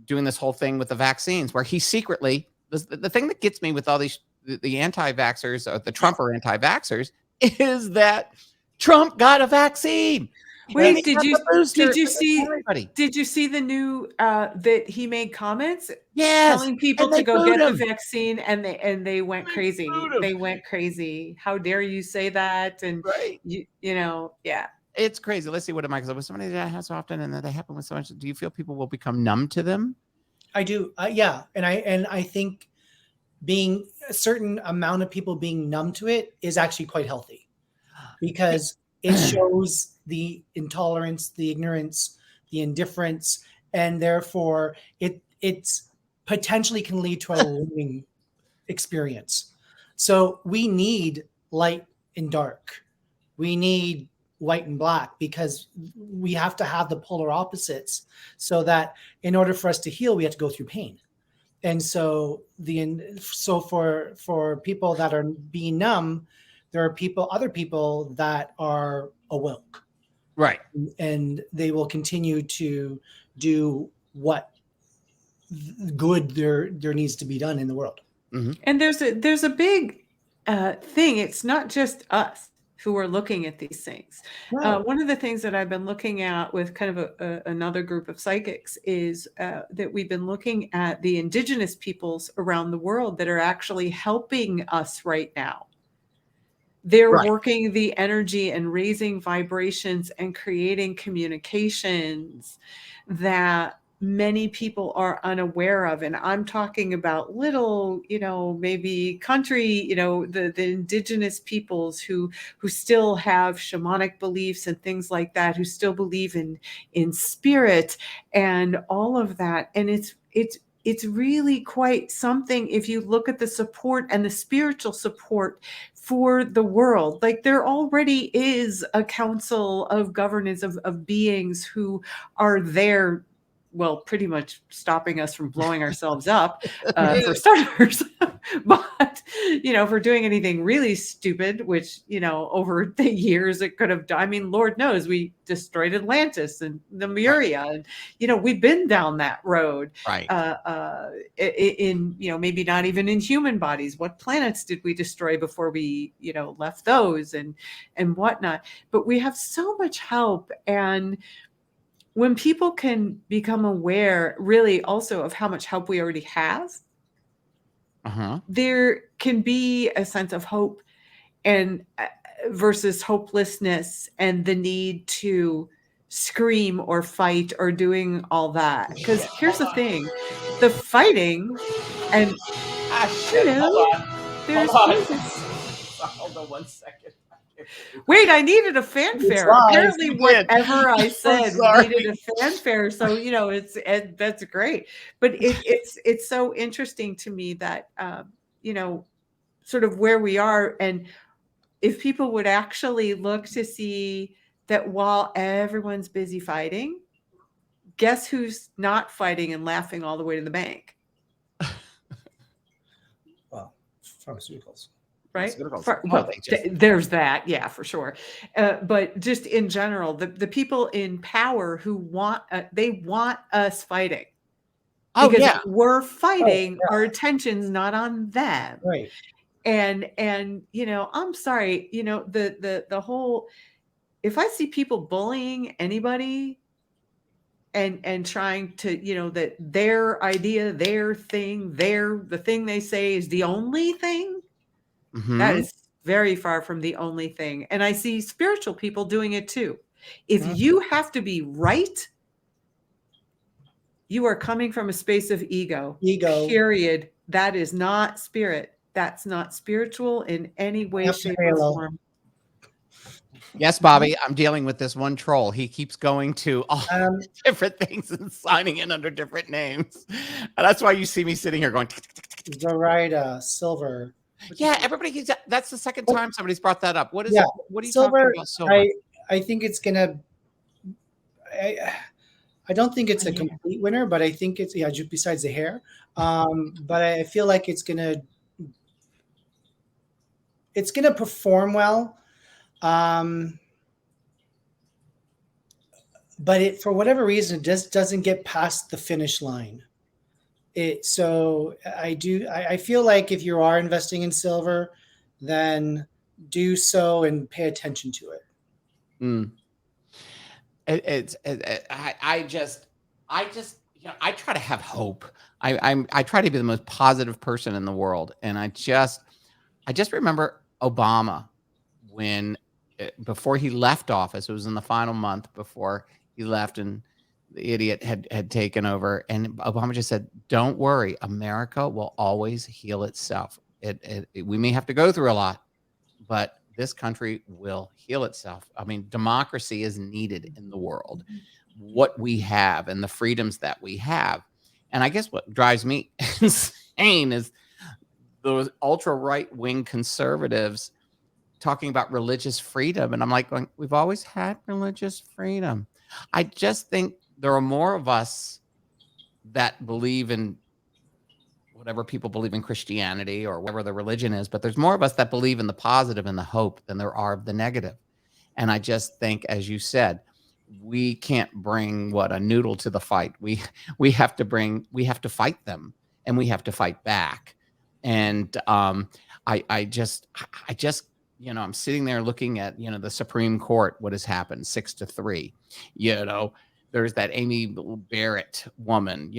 doing this whole thing with the vaccines, where he secretly, the thing that gets me with all these the anti-vaxxers, the Trump or anti-vaxxers, is that Trump got a vaccine. And he Wait, got the booster for everybody. did you see the new that he made comments Yes, telling people and they to go booed get the him. vaccine, and they went crazy. booed him. They went crazy. How dare you say that? And Right. you know, yeah. It's crazy. Let's see what am I because with somebody that has often and that they happen with so much. Do you feel people will become numb to them? I do. Yeah. And I think being a certain amount of people being numb to it is actually quite healthy, because it shows the intolerance, the ignorance, the indifference, and therefore it's potentially can lead to a learning experience. So we need light and dark. We need white and black, because we have to have the polar opposites, so that in order for us to heal, we have to go through pain. And so for people that are being numb, there are other people that are awoke, Right. and they will continue to do what good there needs to be done in the world. Mm-hmm. And there's a big thing. It's not just us who are looking at these things. No. One of the things that I've been looking at with kind of another group of psychics is that we've been looking at the indigenous peoples around the world that are actually helping us right now. They're Right. working the energy and raising vibrations and creating communications that many people are unaware of. And I'm talking about little, maybe country, the indigenous peoples who still have shamanic beliefs and things like that, who still believe in spirit and all of that. And it's really quite something if you look at the support and the spiritual support for the world. Like, there already is a council of governance of beings who are there, well, pretty much stopping us from blowing ourselves up for starters. But, for doing anything really stupid, which, over the years it could have done. I mean, Lord knows we destroyed Atlantis and the Lemuria. And, we've been down that road. Right. In, maybe not even in human bodies. What planets did we destroy before we, left those and whatnot? But we have so much help. And when people can become aware really also of how much help we already have, there can be a sense of hope and versus hopelessness and the need to scream or fight or doing all that. Because here's the thing, the fighting and there's Hold on 1 second. Wait, I needed a fanfare. Apparently, whatever I said needed a fanfare. So that's great. But it's so interesting to me that sort of where we are, and if people would actually look to see that while everyone's busy fighting, guess who's not fighting and laughing all the way to the bank? Well, pharmaceuticals. Right. There's that. Yeah, for sure. But just in general, the people in power who want us fighting. Because if we're fighting, our attention's not on them. Right. And I'm sorry, the whole, if I see people bullying anybody and trying to, that their idea, their thing, the thing they say is the only thing. That is very far from the only thing. And I see spiritual people doing it too. If you have to be right, you are coming from a space of ego. Period. That is not spirit. That's not spiritual in any way, shape, or form. Yes, Bobby, I'm dealing with this one troll. He keeps going to all different things and signing in under different names. And that's why you see me sitting here going. Zoraida, Silver. Yeah, everybody. That's the second time somebody's brought that up. What is it? What are you Silver, talking about? Silver. I think it's gonna. I don't think it's a complete winner, but I think it's besides the hair. But I feel like it's gonna perform well. But it, for whatever reason, just doesn't get past the finish line. So I feel like if you are investing in silver, then do so and pay attention to it. Mm. I try to have hope. I try to be the most positive person in the world, and I just remember Obama when before he left office. It was in the final month before he left, and the idiot had taken over. And Obama just said, "Don't worry, America will always heal itself. We may have to go through a lot, but this country will heal itself." I mean, democracy is needed in the world. What we have and the freedoms that we have. And I guess what drives me insane is those ultra right wing conservatives talking about religious freedom. And I'm like, going, we've always had religious freedom. I just think there are more of us that believe in whatever people believe in Christianity or whatever the religion is, but there's more of us that believe in the positive and the hope than there are of the negative. And I just think, as you said, we can't bring a noodle to the fight. We have to fight them, and we have to fight back. And I just I'm sitting there looking at the Supreme Court, what has happened, 6-3. There's that Amy Barrett woman.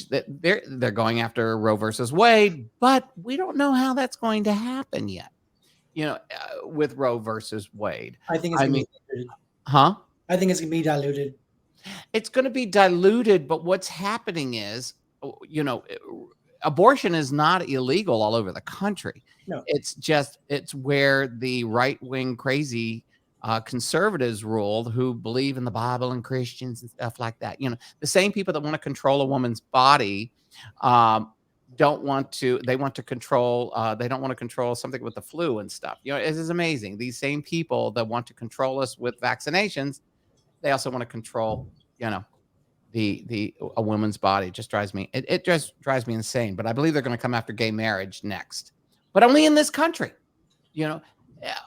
They're going after Roe versus Wade, but we don't know how that's going to happen yet. With Roe versus Wade, I think it's going to be diluted. Huh? I think it's going to be diluted. It's going to be diluted, but what's happening is, abortion is not illegal all over the country. No. It's where the right-wing crazy conservatives rule, who believe in the Bible and Christians and stuff like that. The same people that want to control a woman's body don't want to. They want to control. They don't want to control something with the flu and stuff. It is amazing. These same people that want to control us with vaccinations, they also want to control, a woman's body. It just drives me. It just drives me insane. But I believe they're going to come after gay marriage next, but only in this country.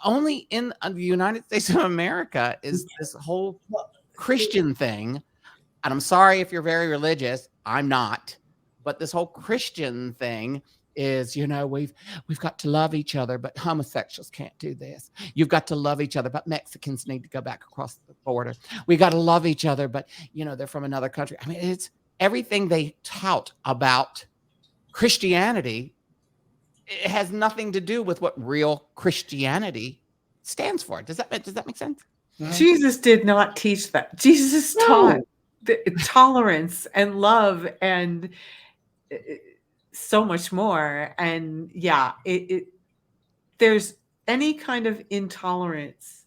Only in the United States of America is this whole Christian thing. And I'm sorry if you're very religious. I'm not. But this whole Christian thing is, we've got to love each other, but homosexuals can't do this. You've got to love each other, but Mexicans need to go back across the border. We got to love each other, but they're from another country. I mean, it's everything they tout about Christianity. It has nothing to do with what real Christianity stands for. Does that make sense? Jesus did not teach that. Jesus taught tolerance and love and so much more. And yeah, there's any kind of intolerance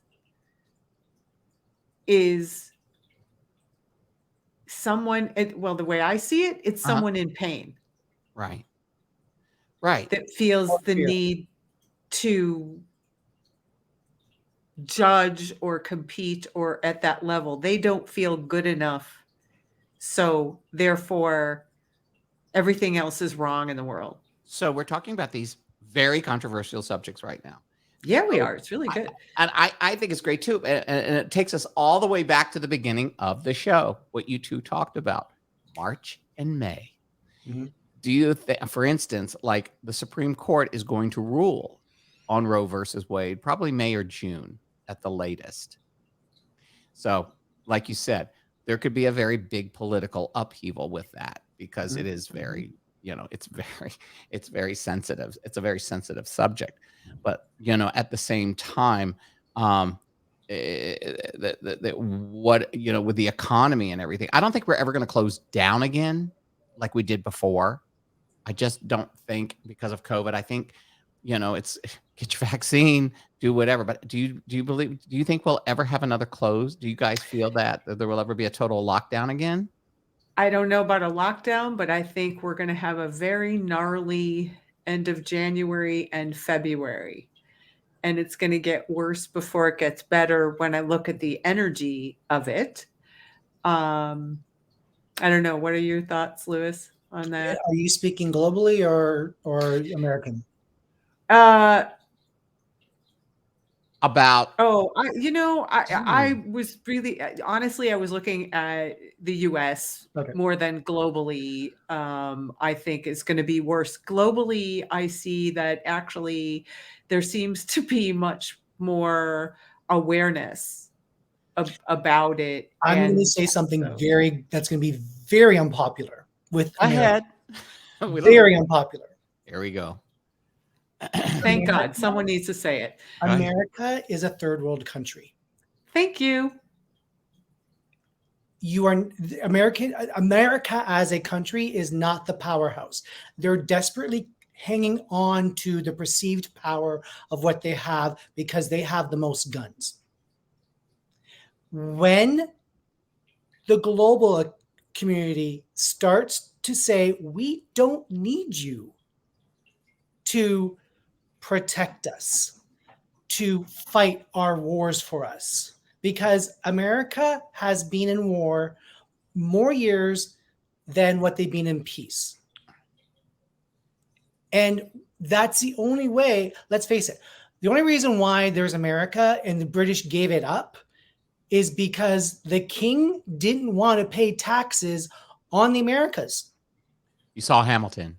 is someone, the way I see it, it's someone in pain. Right. That feels the need to judge or compete or at that level. They don't feel good enough. So therefore, everything else is wrong in the world. So we're talking about these very controversial subjects right now. Yeah, we are. It's really good. I think it's great too. And it takes us all the way back to the beginning of the show, what you two talked about, March and May. Mm-hmm. Do you think, for instance, like the Supreme Court is going to rule on Roe versus Wade, probably May or June at the latest. So, like you said, there could be a very big political upheaval with that because it is very, it's very sensitive. It's a very sensitive subject. But, at the same time, with the economy and everything, I don't think we're ever going to close down again like we did before. I just don't think, because of COVID. I think, it's get your vaccine, do whatever. But do you think we'll ever have another close? Do you guys feel that there will ever be a total lockdown again? I don't know about a lockdown, but I think we're going to have a very gnarly end of January and February. And it's going to get worse before it gets better when I look at the energy of it. I don't know. What are your thoughts, Lewis, on that? Are you speaking globally or American? about Oh, I Hmm. was really honestly, I was looking at the US Okay. more than globally. I think it's going to be worse. Globally, I see that actually there seems to be much more awareness about it. I'm going to And say something so, that's going to be very unpopular with America. ahead. We don't. Very unpopular. Here we go. thank America, God someone needs to say it. Go ahead. America is a third world country. Thank you. America as a country is not the powerhouse. They're desperately hanging on to the perceived power of what they have because they have the most guns. When the global community starts to say, we don't need you to protect us, to fight our wars for us, because America has been in war more years than what they've been in peace. And that's the only way, let's face it, the only reason why there's America and the British gave it up is because the king didn't want to pay taxes on the Americas. You saw Hamilton.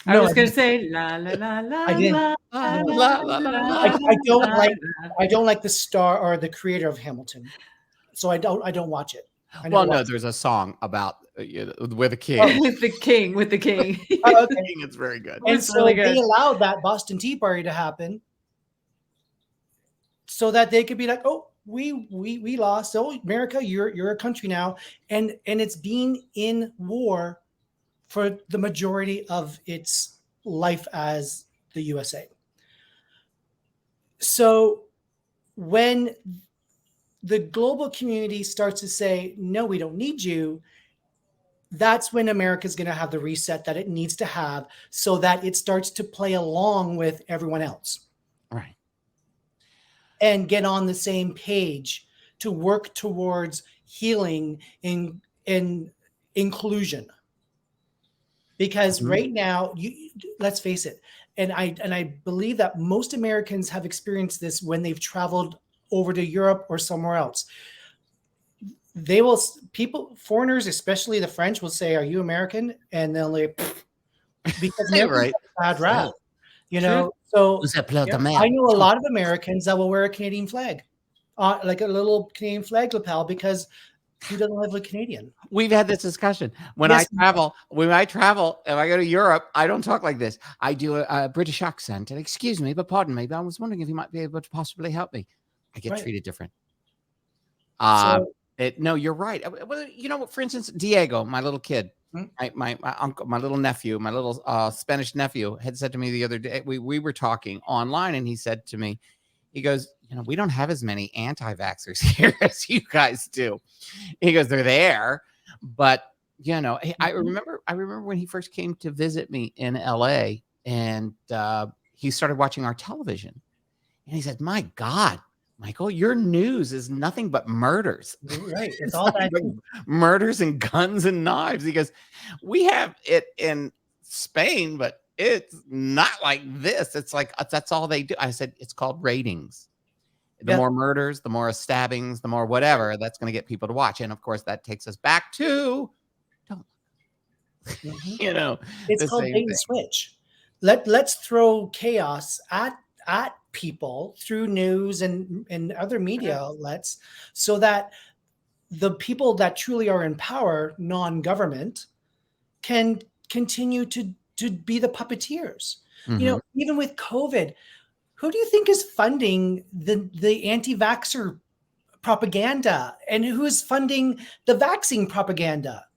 I No, was going to say la la la I la didn't. la La, la la, la la, la la. I don't like the star or the creator of Hamilton. So I don't watch it. I never Well, no, watched it. there's a song about with a king. Oh. with the king, with the king. Oh, okay. It's very good. And It's so really they good. allowed that Boston Tea Party to happen so that they could be like, oh, we lost. Oh, America, you're a country now. And it's been in war for the majority of its life as the USA. So when the global community starts to say, no, we don't need you, that's when America's going to have the reset that it needs to have so that it starts to play along with everyone else Right. and get on the same page to work towards healing and inclusion. Because right now, let's face it, and I believe that most Americans have experienced this when they've traveled over to Europe or somewhere else. Foreigners, especially the French, will say, "Are you American?" And they'll like, because Americans Right. have a bad rap, you True. know. So Who's that pleur de I mer? know a lot of Americans that will wear a Canadian flag, like a little Canadian flag lapel, because who doesn't live with Canadian? We've had this discussion. When Yes. I travel, if I go to Europe, I don't talk like this. I do a British accent. And excuse me, but pardon me, but I was wondering if you might be able to possibly help me. I get Right. treated different. So No, you're right. Well, you know, for instance, Diego, my little kid, Hmm. my uncle, my little nephew, my little Spanish nephew had said to me the other day, we were talking online, and he said to me, he goes, you know, we don't have as many anti-vaxxers here as you guys do. He goes, they're there, but you know, I remember when he first came to visit me in LA, and he started watching our television, and he said, my God, Michael, your news is nothing but murders. right, it's It's all nothing that. but murders and guns and knives. He goes, we have it in Spain, but it's not like this. It's like that's all they do. I said, it's called ratings. The Yeah. more murders, the more stabbings, the more whatever, that's going to get people to watch. And of course, that takes us back to, don't, Mhm. you know, It's the called same bait and thing. switch. Let's throw chaos at people through news and other media outlets so that the people that truly are in power, non-government, can continue to be the puppeteers. You know, even with COVID, who do you think is funding the anti-vaxxer propaganda and who is funding the vaccine propaganda?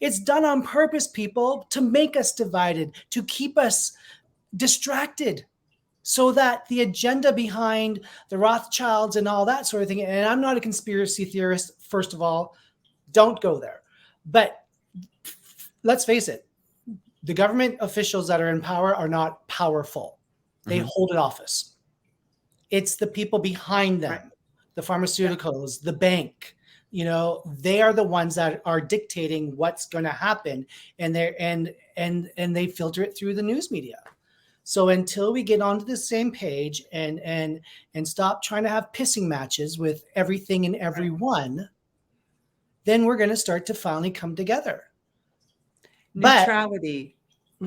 It's done on purpose, people, to make us divided, to keep us distracted, so that the agenda behind the Rothschilds and all that sort of thing, and I'm not a conspiracy theorist, first of all, don't go there. But let's face it, the government officials that are in power are not powerful. They hold an office. It's the people behind them, the pharmaceuticals, the bank, you know, they are the ones that are dictating what's going to happen, and they filter it through the news media. So until we get onto the same page and stop trying to have pissing matches with everything and everyone, then we're going to start to finally come together. Neutrality.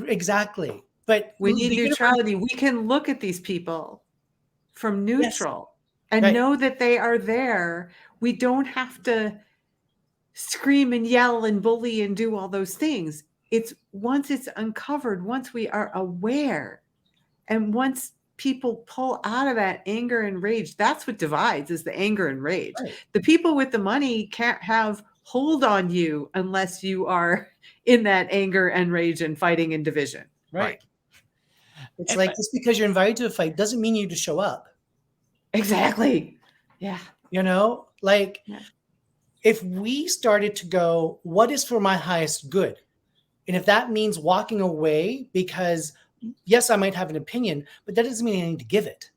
Exactly. But we need neutrality. We can look at these people from neutral and know that they are there. We don't have to scream and yell and bully and do all those things. It's once it's uncovered, once we are aware, and once people pull out of that anger and rage, that's what divides, is the anger and rage. Right. The people with the money can't have hold on you unless you are in that anger and rage and fighting and division. Right. It's like, just because you're invited to a fight doesn't mean you need to show up. Exactly. Yeah. You know, like if we started to go, what is for my highest good? And if that means walking away because, yes, I might have an opinion, but that doesn't mean I need to give it.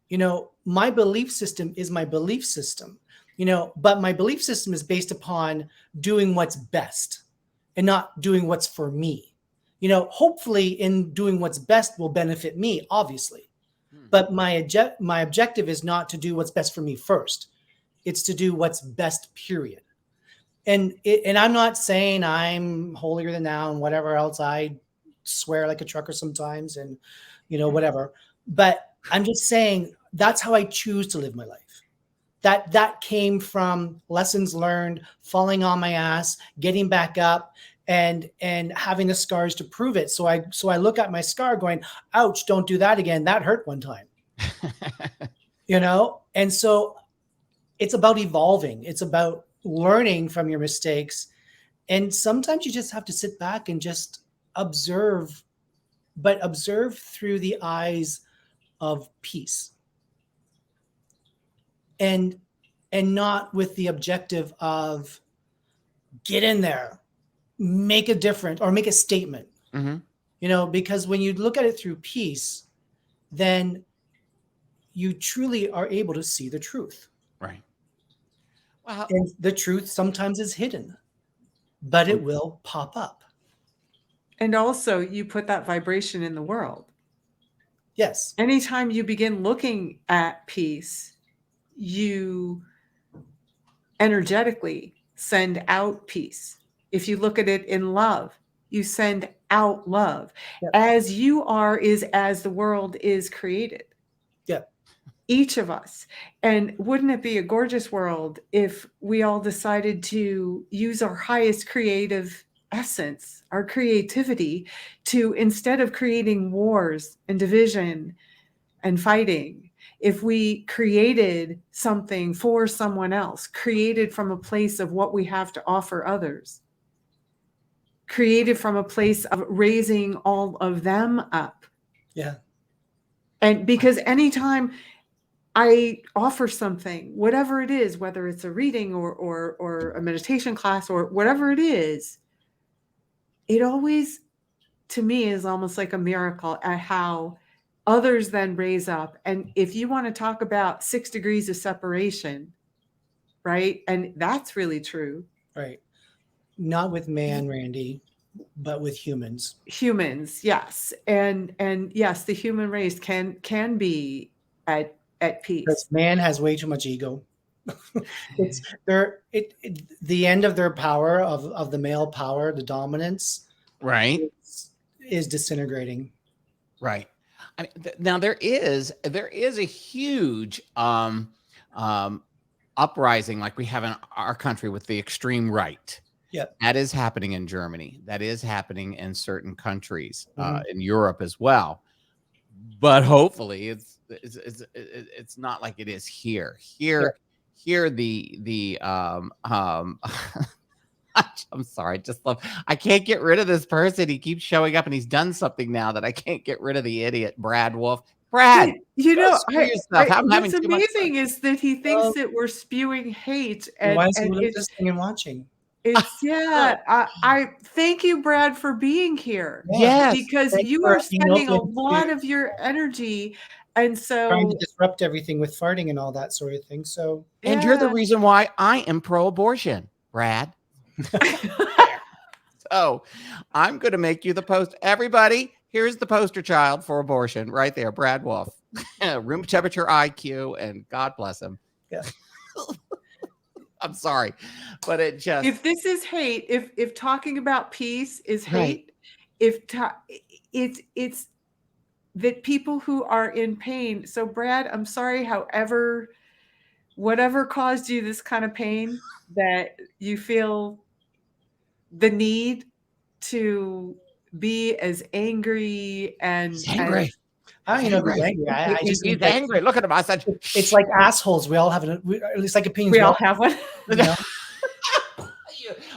You know, my belief system is my belief system, you know, but my belief system is based upon doing what's best and not doing what's for me. You know, hopefully in doing what's best will benefit me, obviously. But my objective is not to do what's best for me first. It's to do what's best, period. And I'm not saying I'm holier than thou and whatever else. I swear like a trucker sometimes and, you know, whatever. But I'm just saying that's how I choose to live my life. That came from lessons learned, falling on my ass, getting back up, and having the scars to prove it. So I look at my scar going, ouch, don't do that again. That hurt one time. You know? And so it's about evolving. It's about learning from your mistakes. And sometimes you just have to sit back and just observe, but observe through the eyes of peace. And not with the objective of get in there, make a difference or make a statement. You know, because when you look at it through peace, then you truly are able to see the truth. Right. Well, and the truth sometimes is hidden, but it will pop up. And also you put that vibration in the world. Yes. Anytime you begin looking at peace, you energetically send out peace. If you look at it in love, you send out love. Yep. As you are is as the world is created. Yep. Each of us. And wouldn't it be a gorgeous world if we all decided to use our highest creative essence, our creativity, to, instead of creating wars and division and fighting, if we created something for someone else, created from a place of what we have to offer others, created from a place of raising all of them up. Yeah. And because anytime I offer something, whatever it is, whether it's a reading or a meditation class or whatever it is, it always, to me, is almost like a miracle at how others then raise up. And if you want to talk about 6 degrees of separation, right? And that's really true. Right. Not with man, Randy, but with humans. Humans, yes. And yes, the human race can be at peace. Because man has way too much ego. It's the end of their power, of the male power, the dominance, right, is disintegrating. Right. I mean, now there is a huge uprising like we have in our country with the extreme right. Yep. That is happening in Germany. That is happening in certain countries, in Europe as well. But hopefully it's not like it is here. Here the I'm sorry, I can't get rid of this person. He keeps showing up and he's done something now that I can't get rid of the idiot, Brad Wolf. Brad, you know, what's amazing is that he thinks that we're spewing hate. And why is he listening and watching? It's I thank you, Brad, for being here. Yes, because you are spending a lot of your energy, and so trying to disrupt everything with farting and all that sort of thing. So, and you're the reason why I am pro-abortion, Brad. So I'm going to make you the post. Everybody, Here's the poster child for abortion right there, Brad Wolf. Room temperature IQ, and God bless him. Yeah. I'm sorry, but it just If this is hate, if talking about peace is Right. hate, it's that people who are in pain. So Brad, I'm sorry, however, whatever caused you this kind of pain, that you feel the need to be as angry and he's angry. I don't know. He's angry. I just He's think that angry. Look at him. I said, it's like assholes. We all have at least like opinions. we all have one. You know?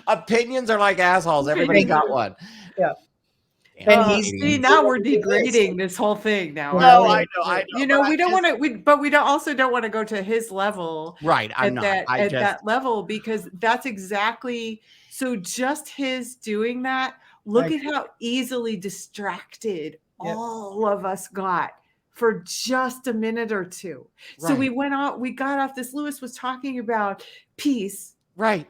opinions are like assholes. Everybody's got one. Yeah. Damn, And See, now we're degrading this whole thing. Now, No, aren't we? I know. You know, but we I don't just- want to. But we also don't want to go to his level. Right. I'm not. At that level, because that's exactly. So just his doing that. Look at how easily distracted all of us got for just a minute or two. So we got off this. Lewis was talking about peace. Right.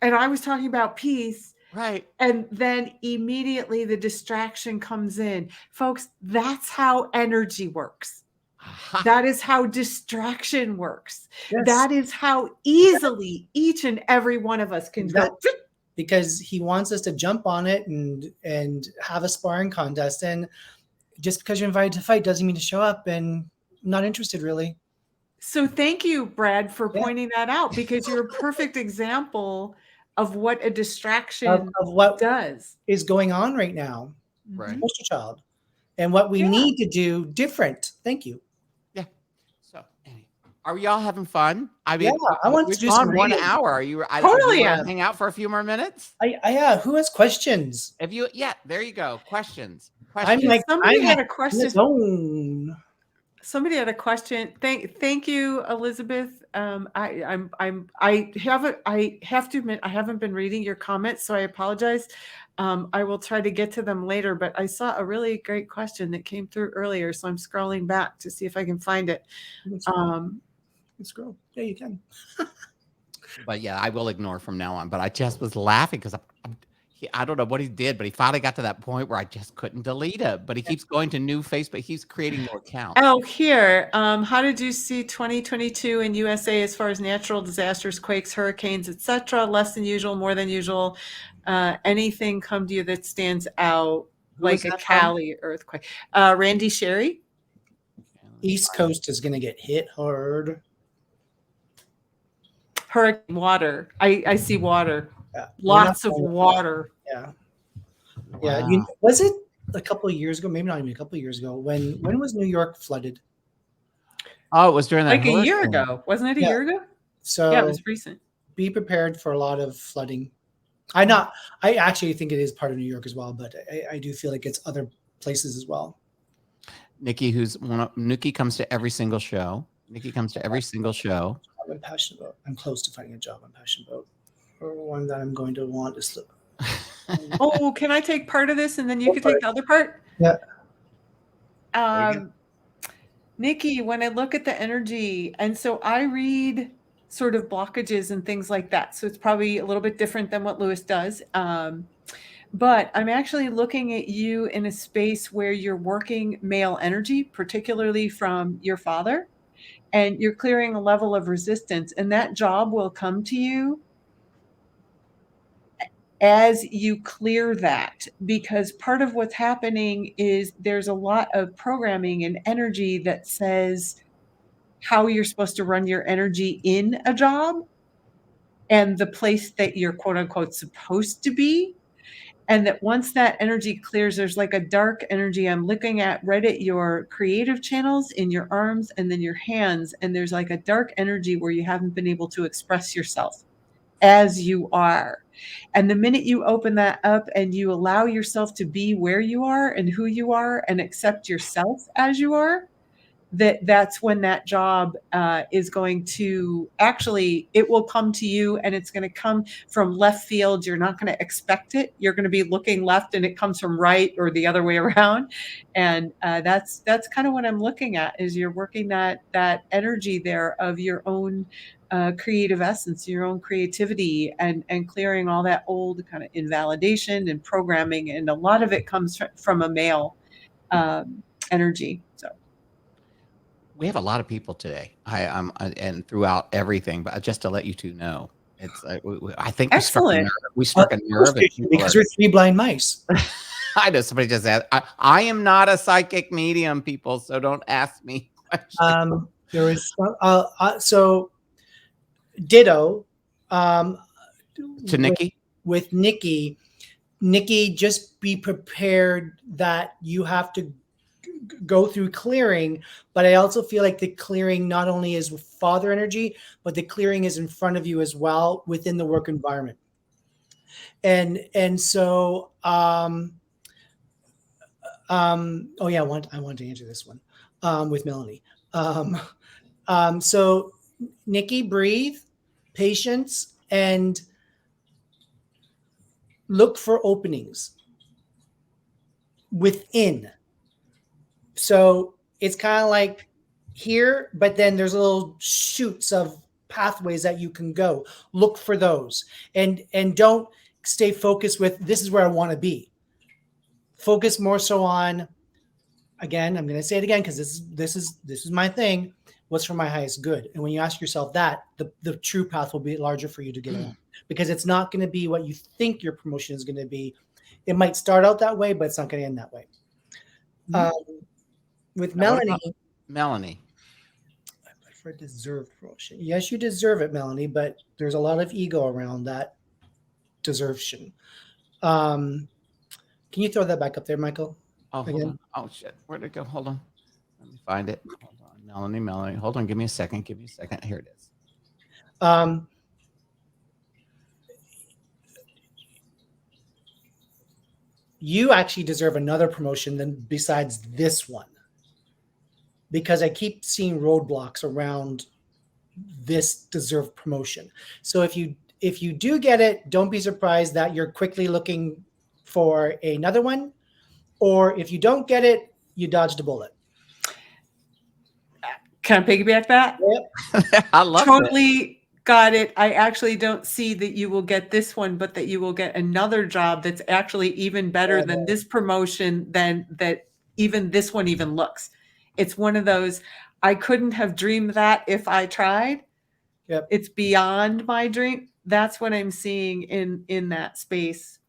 And I was talking about peace. Right. And then immediately the distraction comes in. Folks, that's how energy works. That is how distraction works. Yes. That is how easily each and every one of us can go. Because he wants us to jump on it and have a sparring contest. And just because you're invited to fight doesn't mean to show up, and I'm not interested really. So thank you, Brad, for pointing that out, because you're a perfect example of what a distraction Of what does. is going on right now. Right. Poster child. And what we need to do different. Thank you. Yeah. So, are y'all having fun? I mean, I want to we've do gone some 1 reading. hour. Are you Totally you wanna am. hang out for a few more minutes? Who has questions? If you, there you go. Questions. I'm like, Somebody I'm had a in the question. zone. Somebody had a question. Thank you, Elizabeth. I have to admit I haven't been reading your comments, so I apologize. I will try to get to them later, but I saw a really great question that came through earlier, so I'm scrolling back to see if I can find it. Scroll. Yeah, you can. But yeah, I will ignore from now on. But I just was laughing because I don't know what he did, but he finally got to that point where I just couldn't delete it. But he keeps going to new Facebook. He's creating more accounts. Oh, here. How did you see 2022 in USA as far as natural disasters, quakes, hurricanes, etc.? Less than usual, more than usual? Anything come to you that stands out, like a Cali earthquake? Randy Sherry? East Coast is going to get hit hard. Hurricane water. I see water. Yeah. Lots of water. Yeah. Wow. Yeah. Was it a couple of years ago? Maybe not even a couple of years ago. When was New York flooded? Oh, it was during that Like a year hurricane. ago. Wasn't it a year ago? So Yeah, it was recent. be prepared for a lot of flooding. I actually think it is part of New York as well, but I do feel like it's other places as well. Nikki, Nikki comes to every single show. I'm passionate about. I'm close to finding a job I'm passionate about, or one that I'm going to want to. Oh, can I take part of this and then you can take the other part? Yeah. Nikki, when I look at the energy, and so I read sort of blockages and things like that. So it's probably a little bit different than what Lewis does. But I'm actually looking at you in a space where you're working male energy, particularly from your father, and you're clearing a level of resistance, and that job will come to you as you clear that, because part of what's happening is there's a lot of programming and energy that says how you're supposed to run your energy in a job and the place that you're quote unquote supposed to be. And that once that energy clears, there's like a dark energy. I'm looking at right at your creative channels in your arms and then your hands. And there's like a dark energy where you haven't been able to express yourself as you are. And the minute you open that up and you allow yourself to be where you are and who you are and accept yourself as you are, that's when that job is going to actually, it will come to you, and it's going to come from left field. You're not going to expect it. You're going to be looking left and it comes from right or the other way around. And that's kind of what I'm looking at, is you're working that energy there of your own creative essence, your own creativity, and clearing all that old kind of invalidation and programming. And a lot of it comes from a male energy. So We have a lot of people today. And throughout everything, but just to let you two know, it's I think excellent. we struck a nerve because we're three blind mice. I know somebody just asked. I am not a psychic medium, people, so don't ask me questions. There is so ditto To Nikki? With Nikki, just be prepared that you have to go through clearing, but I also feel like the clearing not only is with father energy, but the clearing is in front of you as well within the work environment. And so oh yeah, I want to answer this one with Melanie. So Nikki, breathe, patience, and look for openings within. So it's kind of like here, but then there's little shoots of pathways that you can go. Look for those, and don't stay focused with this is where I want to be. Focus more so on, again, I'm going to say it again because this is my thing. What's for my highest good? And when you ask yourself that, the true path will be larger for you to get on, because it's not going to be what you think your promotion is going to be. It might start out that way, but it's not going to end that way. With Melanie, for deserved promotion. Yes, you deserve it, Melanie, but there's a lot of ego around that desertion. Can you throw that back up there, Michael? Oh, hold on. Oh, shit. Where'd it go? Hold on. Let me find it. Hold on. Melanie. Hold on. Give me a second. Here it is. You actually deserve another promotion than besides this one, because I keep seeing roadblocks around this deserved promotion. So if you do get it, don't be surprised that you're quickly looking for another one, or if you don't get it, you dodged a bullet. Can I piggyback that? Yep. I love totally got it. I actually don't see that you will get this one, but that you will get another job that's actually even better than this promotion, than that even this one even looks. It's one of those, I couldn't have dreamed that if I tried. Yep. It's beyond my dream. That's what I'm seeing in that space.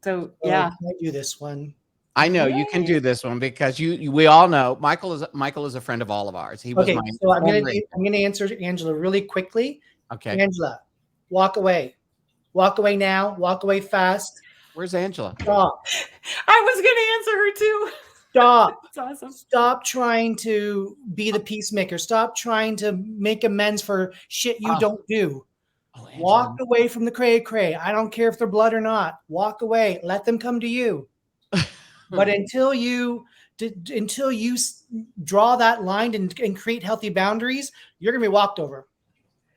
So yeah. Can I do this one? I know you can do this one because we all know Michael is a friend of all of ours. He was okay. So I'm gonna answer Angela really quickly. Okay, Angela, walk away now. Walk away fast. Where's Angela? Stop. I was gonna answer her too. Stop. That's awesome. Stop trying to be the peacemaker. Stop trying to make amends for shit you don't do. Walk away from the cray. I don't care if they're blood or not. Walk away. Let them come to you. But until you draw that line and create healthy boundaries, you're going to be walked over.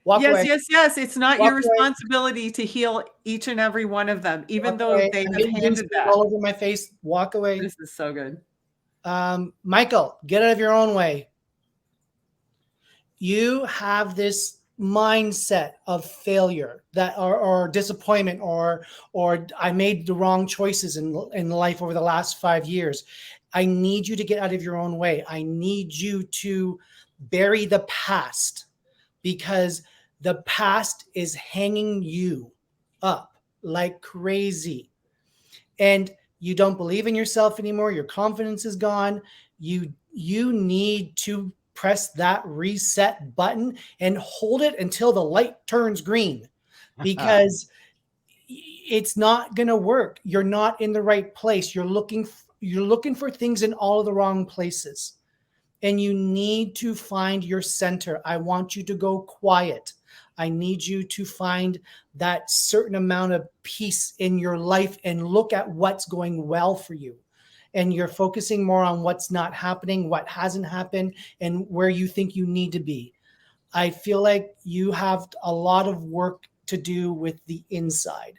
Walk away. Yes. It's not your responsibility to heal each and every one of them, even though they have handed that all over my face. Walk away. This is so good. Michael, get out of your own way. You have this mindset of failure that or disappointment or I made the wrong choices in life over the last 5 years. I need you to get out of your own way. I need you to bury the past, because the past is hanging you up like crazy, and you don't believe in yourself anymore. Your confidence is gone. You need to press that reset button and hold it until the light turns green, because it's not going to work. You're not in the right place. You're looking for things in all of the wrong places, and you need to find your center. I want you to go quiet. I need you to find that certain amount of peace in your life and look at what's going well for you. And you're focusing more on what's not happening, what hasn't happened, and where you think you need to be. I feel like you have a lot of work to do with the inside,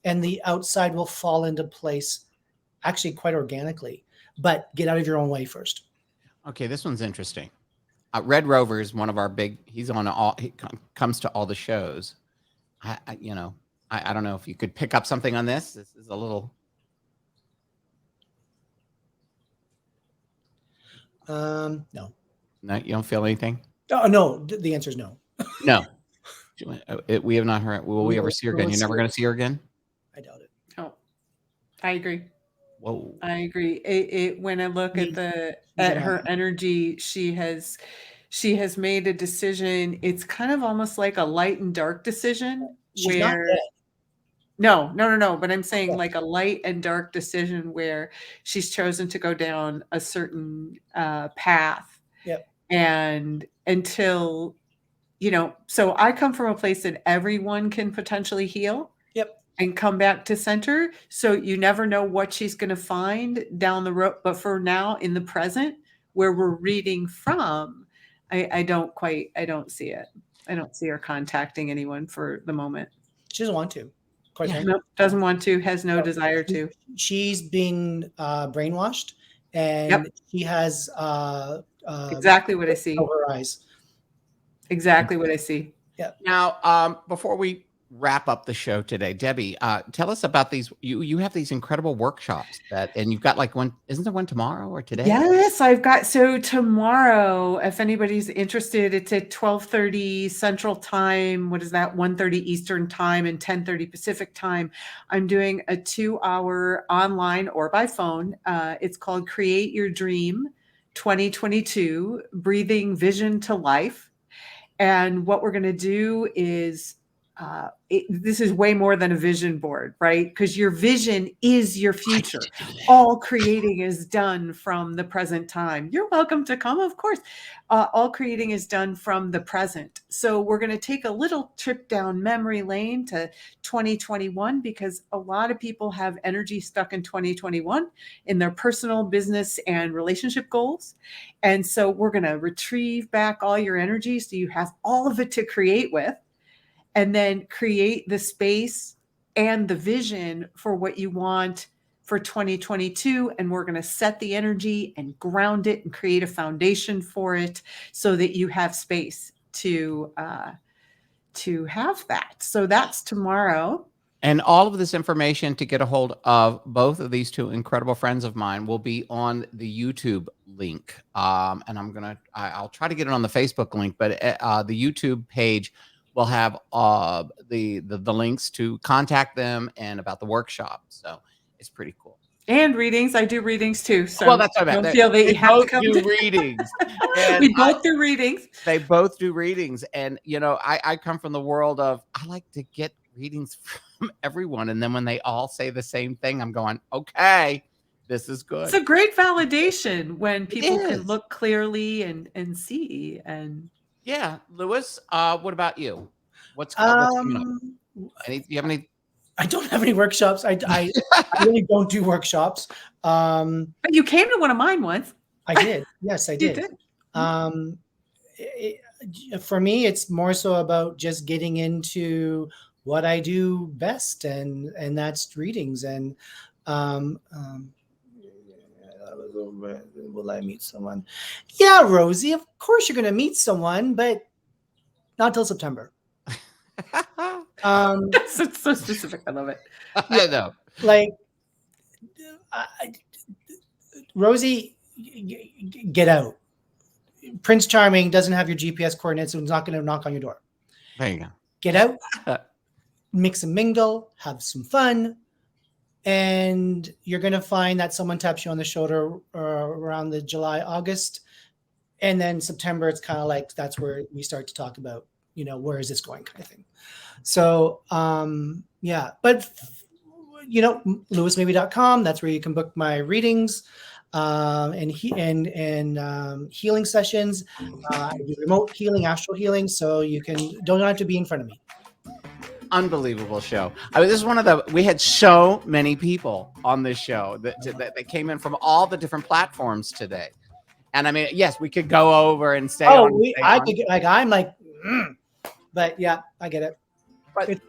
and the outside will fall into place actually quite organically. But get out of your own way first. Okay, this one's interesting. Red Rover is one of our big. He's on all. He comes to all the shows. I don't know if you could pick up something on this. This is a little. No. No, you don't feel anything? Oh, no. The answer is no. No. We have not heard. Will we ever see her again? We'll You're never see going to see her again? I doubt it. Oh, I agree. Whoa. I agree. When I look at her energy, she has made a decision. It's kind of almost like a light and dark decision. She's not dead. No. But I'm saying like a light and dark decision where she's chosen to go down a certain path. Yep. And until, so I come from a place that everyone can potentially heal. Yep. And come back to center. So you never know what she's going to find down the road. But for now, in the present, where we're reading from, I don't see it. I don't see her contacting anyone for the moment. She doesn't want to. No, doesn't want to, has no desire to. She's been brainwashed, and she has exactly what I see. Over her eyes. Exactly what I see. Yeah. Now, before we wrap up the show today, Debbie, tell us about these. You have these incredible workshops and you've got like one. Isn't there one tomorrow or today? Yes, I've got. So tomorrow, if anybody's interested, it's at 12:30 Central Time. What is that? 1:30 Eastern Time and 10:30 Pacific Time. I'm doing a 2-hour online or by phone. It's called Create Your Dream 2022, Breathing Vision to Life. And what we're going to do is this is way more than a vision board, right? Because your vision is your future. All creating is done from the present time. You're welcome to come, of course. All creating is done from the present. So we're going to take a little trip down memory lane to 2021 because a lot of people have energy stuck in 2021 in their personal, business, and relationship goals. And so we're going to retrieve back all your energy so you have all of it to create with. And then create the space and the vision for what you want for 2022. And we're going to set the energy and ground it and create a foundation for it so that you have space to have that. So that's tomorrow. And all of this information to get a hold of both of these two incredible friends of mine will be on the YouTube link. And I'll try to get it on the Facebook link, but the YouTube page will have the links to contact them and about the workshop. So it's pretty cool. And readings. I do readings too. So well, that's what I meant. Don't feel that you have to come do readings. We both do readings. They both do readings. And, I come from the world of, I like to get readings from everyone. And then when they all say the same thing, I'm going, okay, this is good. It's a great validation when people can look clearly and see. And yeah. Lewis, what about you? What's coming up? Do you have any? I don't have any workshops. I really don't do workshops. But you came to one of mine once. I did. Yes, I did. You did. For me, it's more so about just getting into what I do best, and that's readings. And will I meet someone? Yeah, Rosie, of course you're going to meet someone, but not till September. That's so specific. I love it. I know. Like, Rosie, get out. Prince Charming doesn't have your GPS coordinates, so he's not going to knock on your door. There you go. Get out, mix and mingle, have some fun, and you're going to find that someone taps you on the shoulder around the July, August, and then September, it's kind of like that's where we start to talk about, where is this going kind of thing. So, yeah, but, lewismaybe.com, that's where you can book my readings and healing sessions. I do remote healing, astral healing, so you don't have to be in front of me. Unbelievable show. I mean, this is we had so many people on this show that came in from all the different platforms today. And I mean, yes, we could go over and stay. I could get but yeah, I get it. But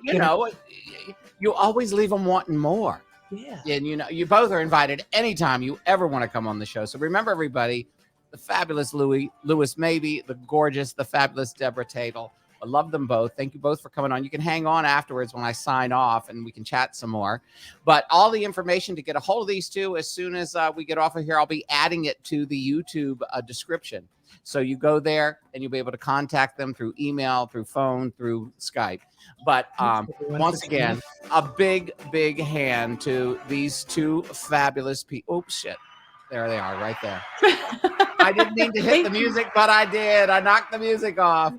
you always leave them wanting more. Yeah. And you both are invited anytime you ever want to come on the show. So remember, everybody, the fabulous Lewis Maybe, the gorgeous, the fabulous Deborah Taitel. I love them both. Thank you both for coming on. You can hang on afterwards when I sign off and we can chat some more. But all the information to get a hold of these two, as soon as we get off of here, I'll be adding it to the YouTube description. So you go there and you'll be able to contact them through email, through phone, through Skype. But once again, a big, big hand to these two fabulous people. Oops, shit. There they are right there. I didn't mean to hit the music, but I did. I knocked the music off.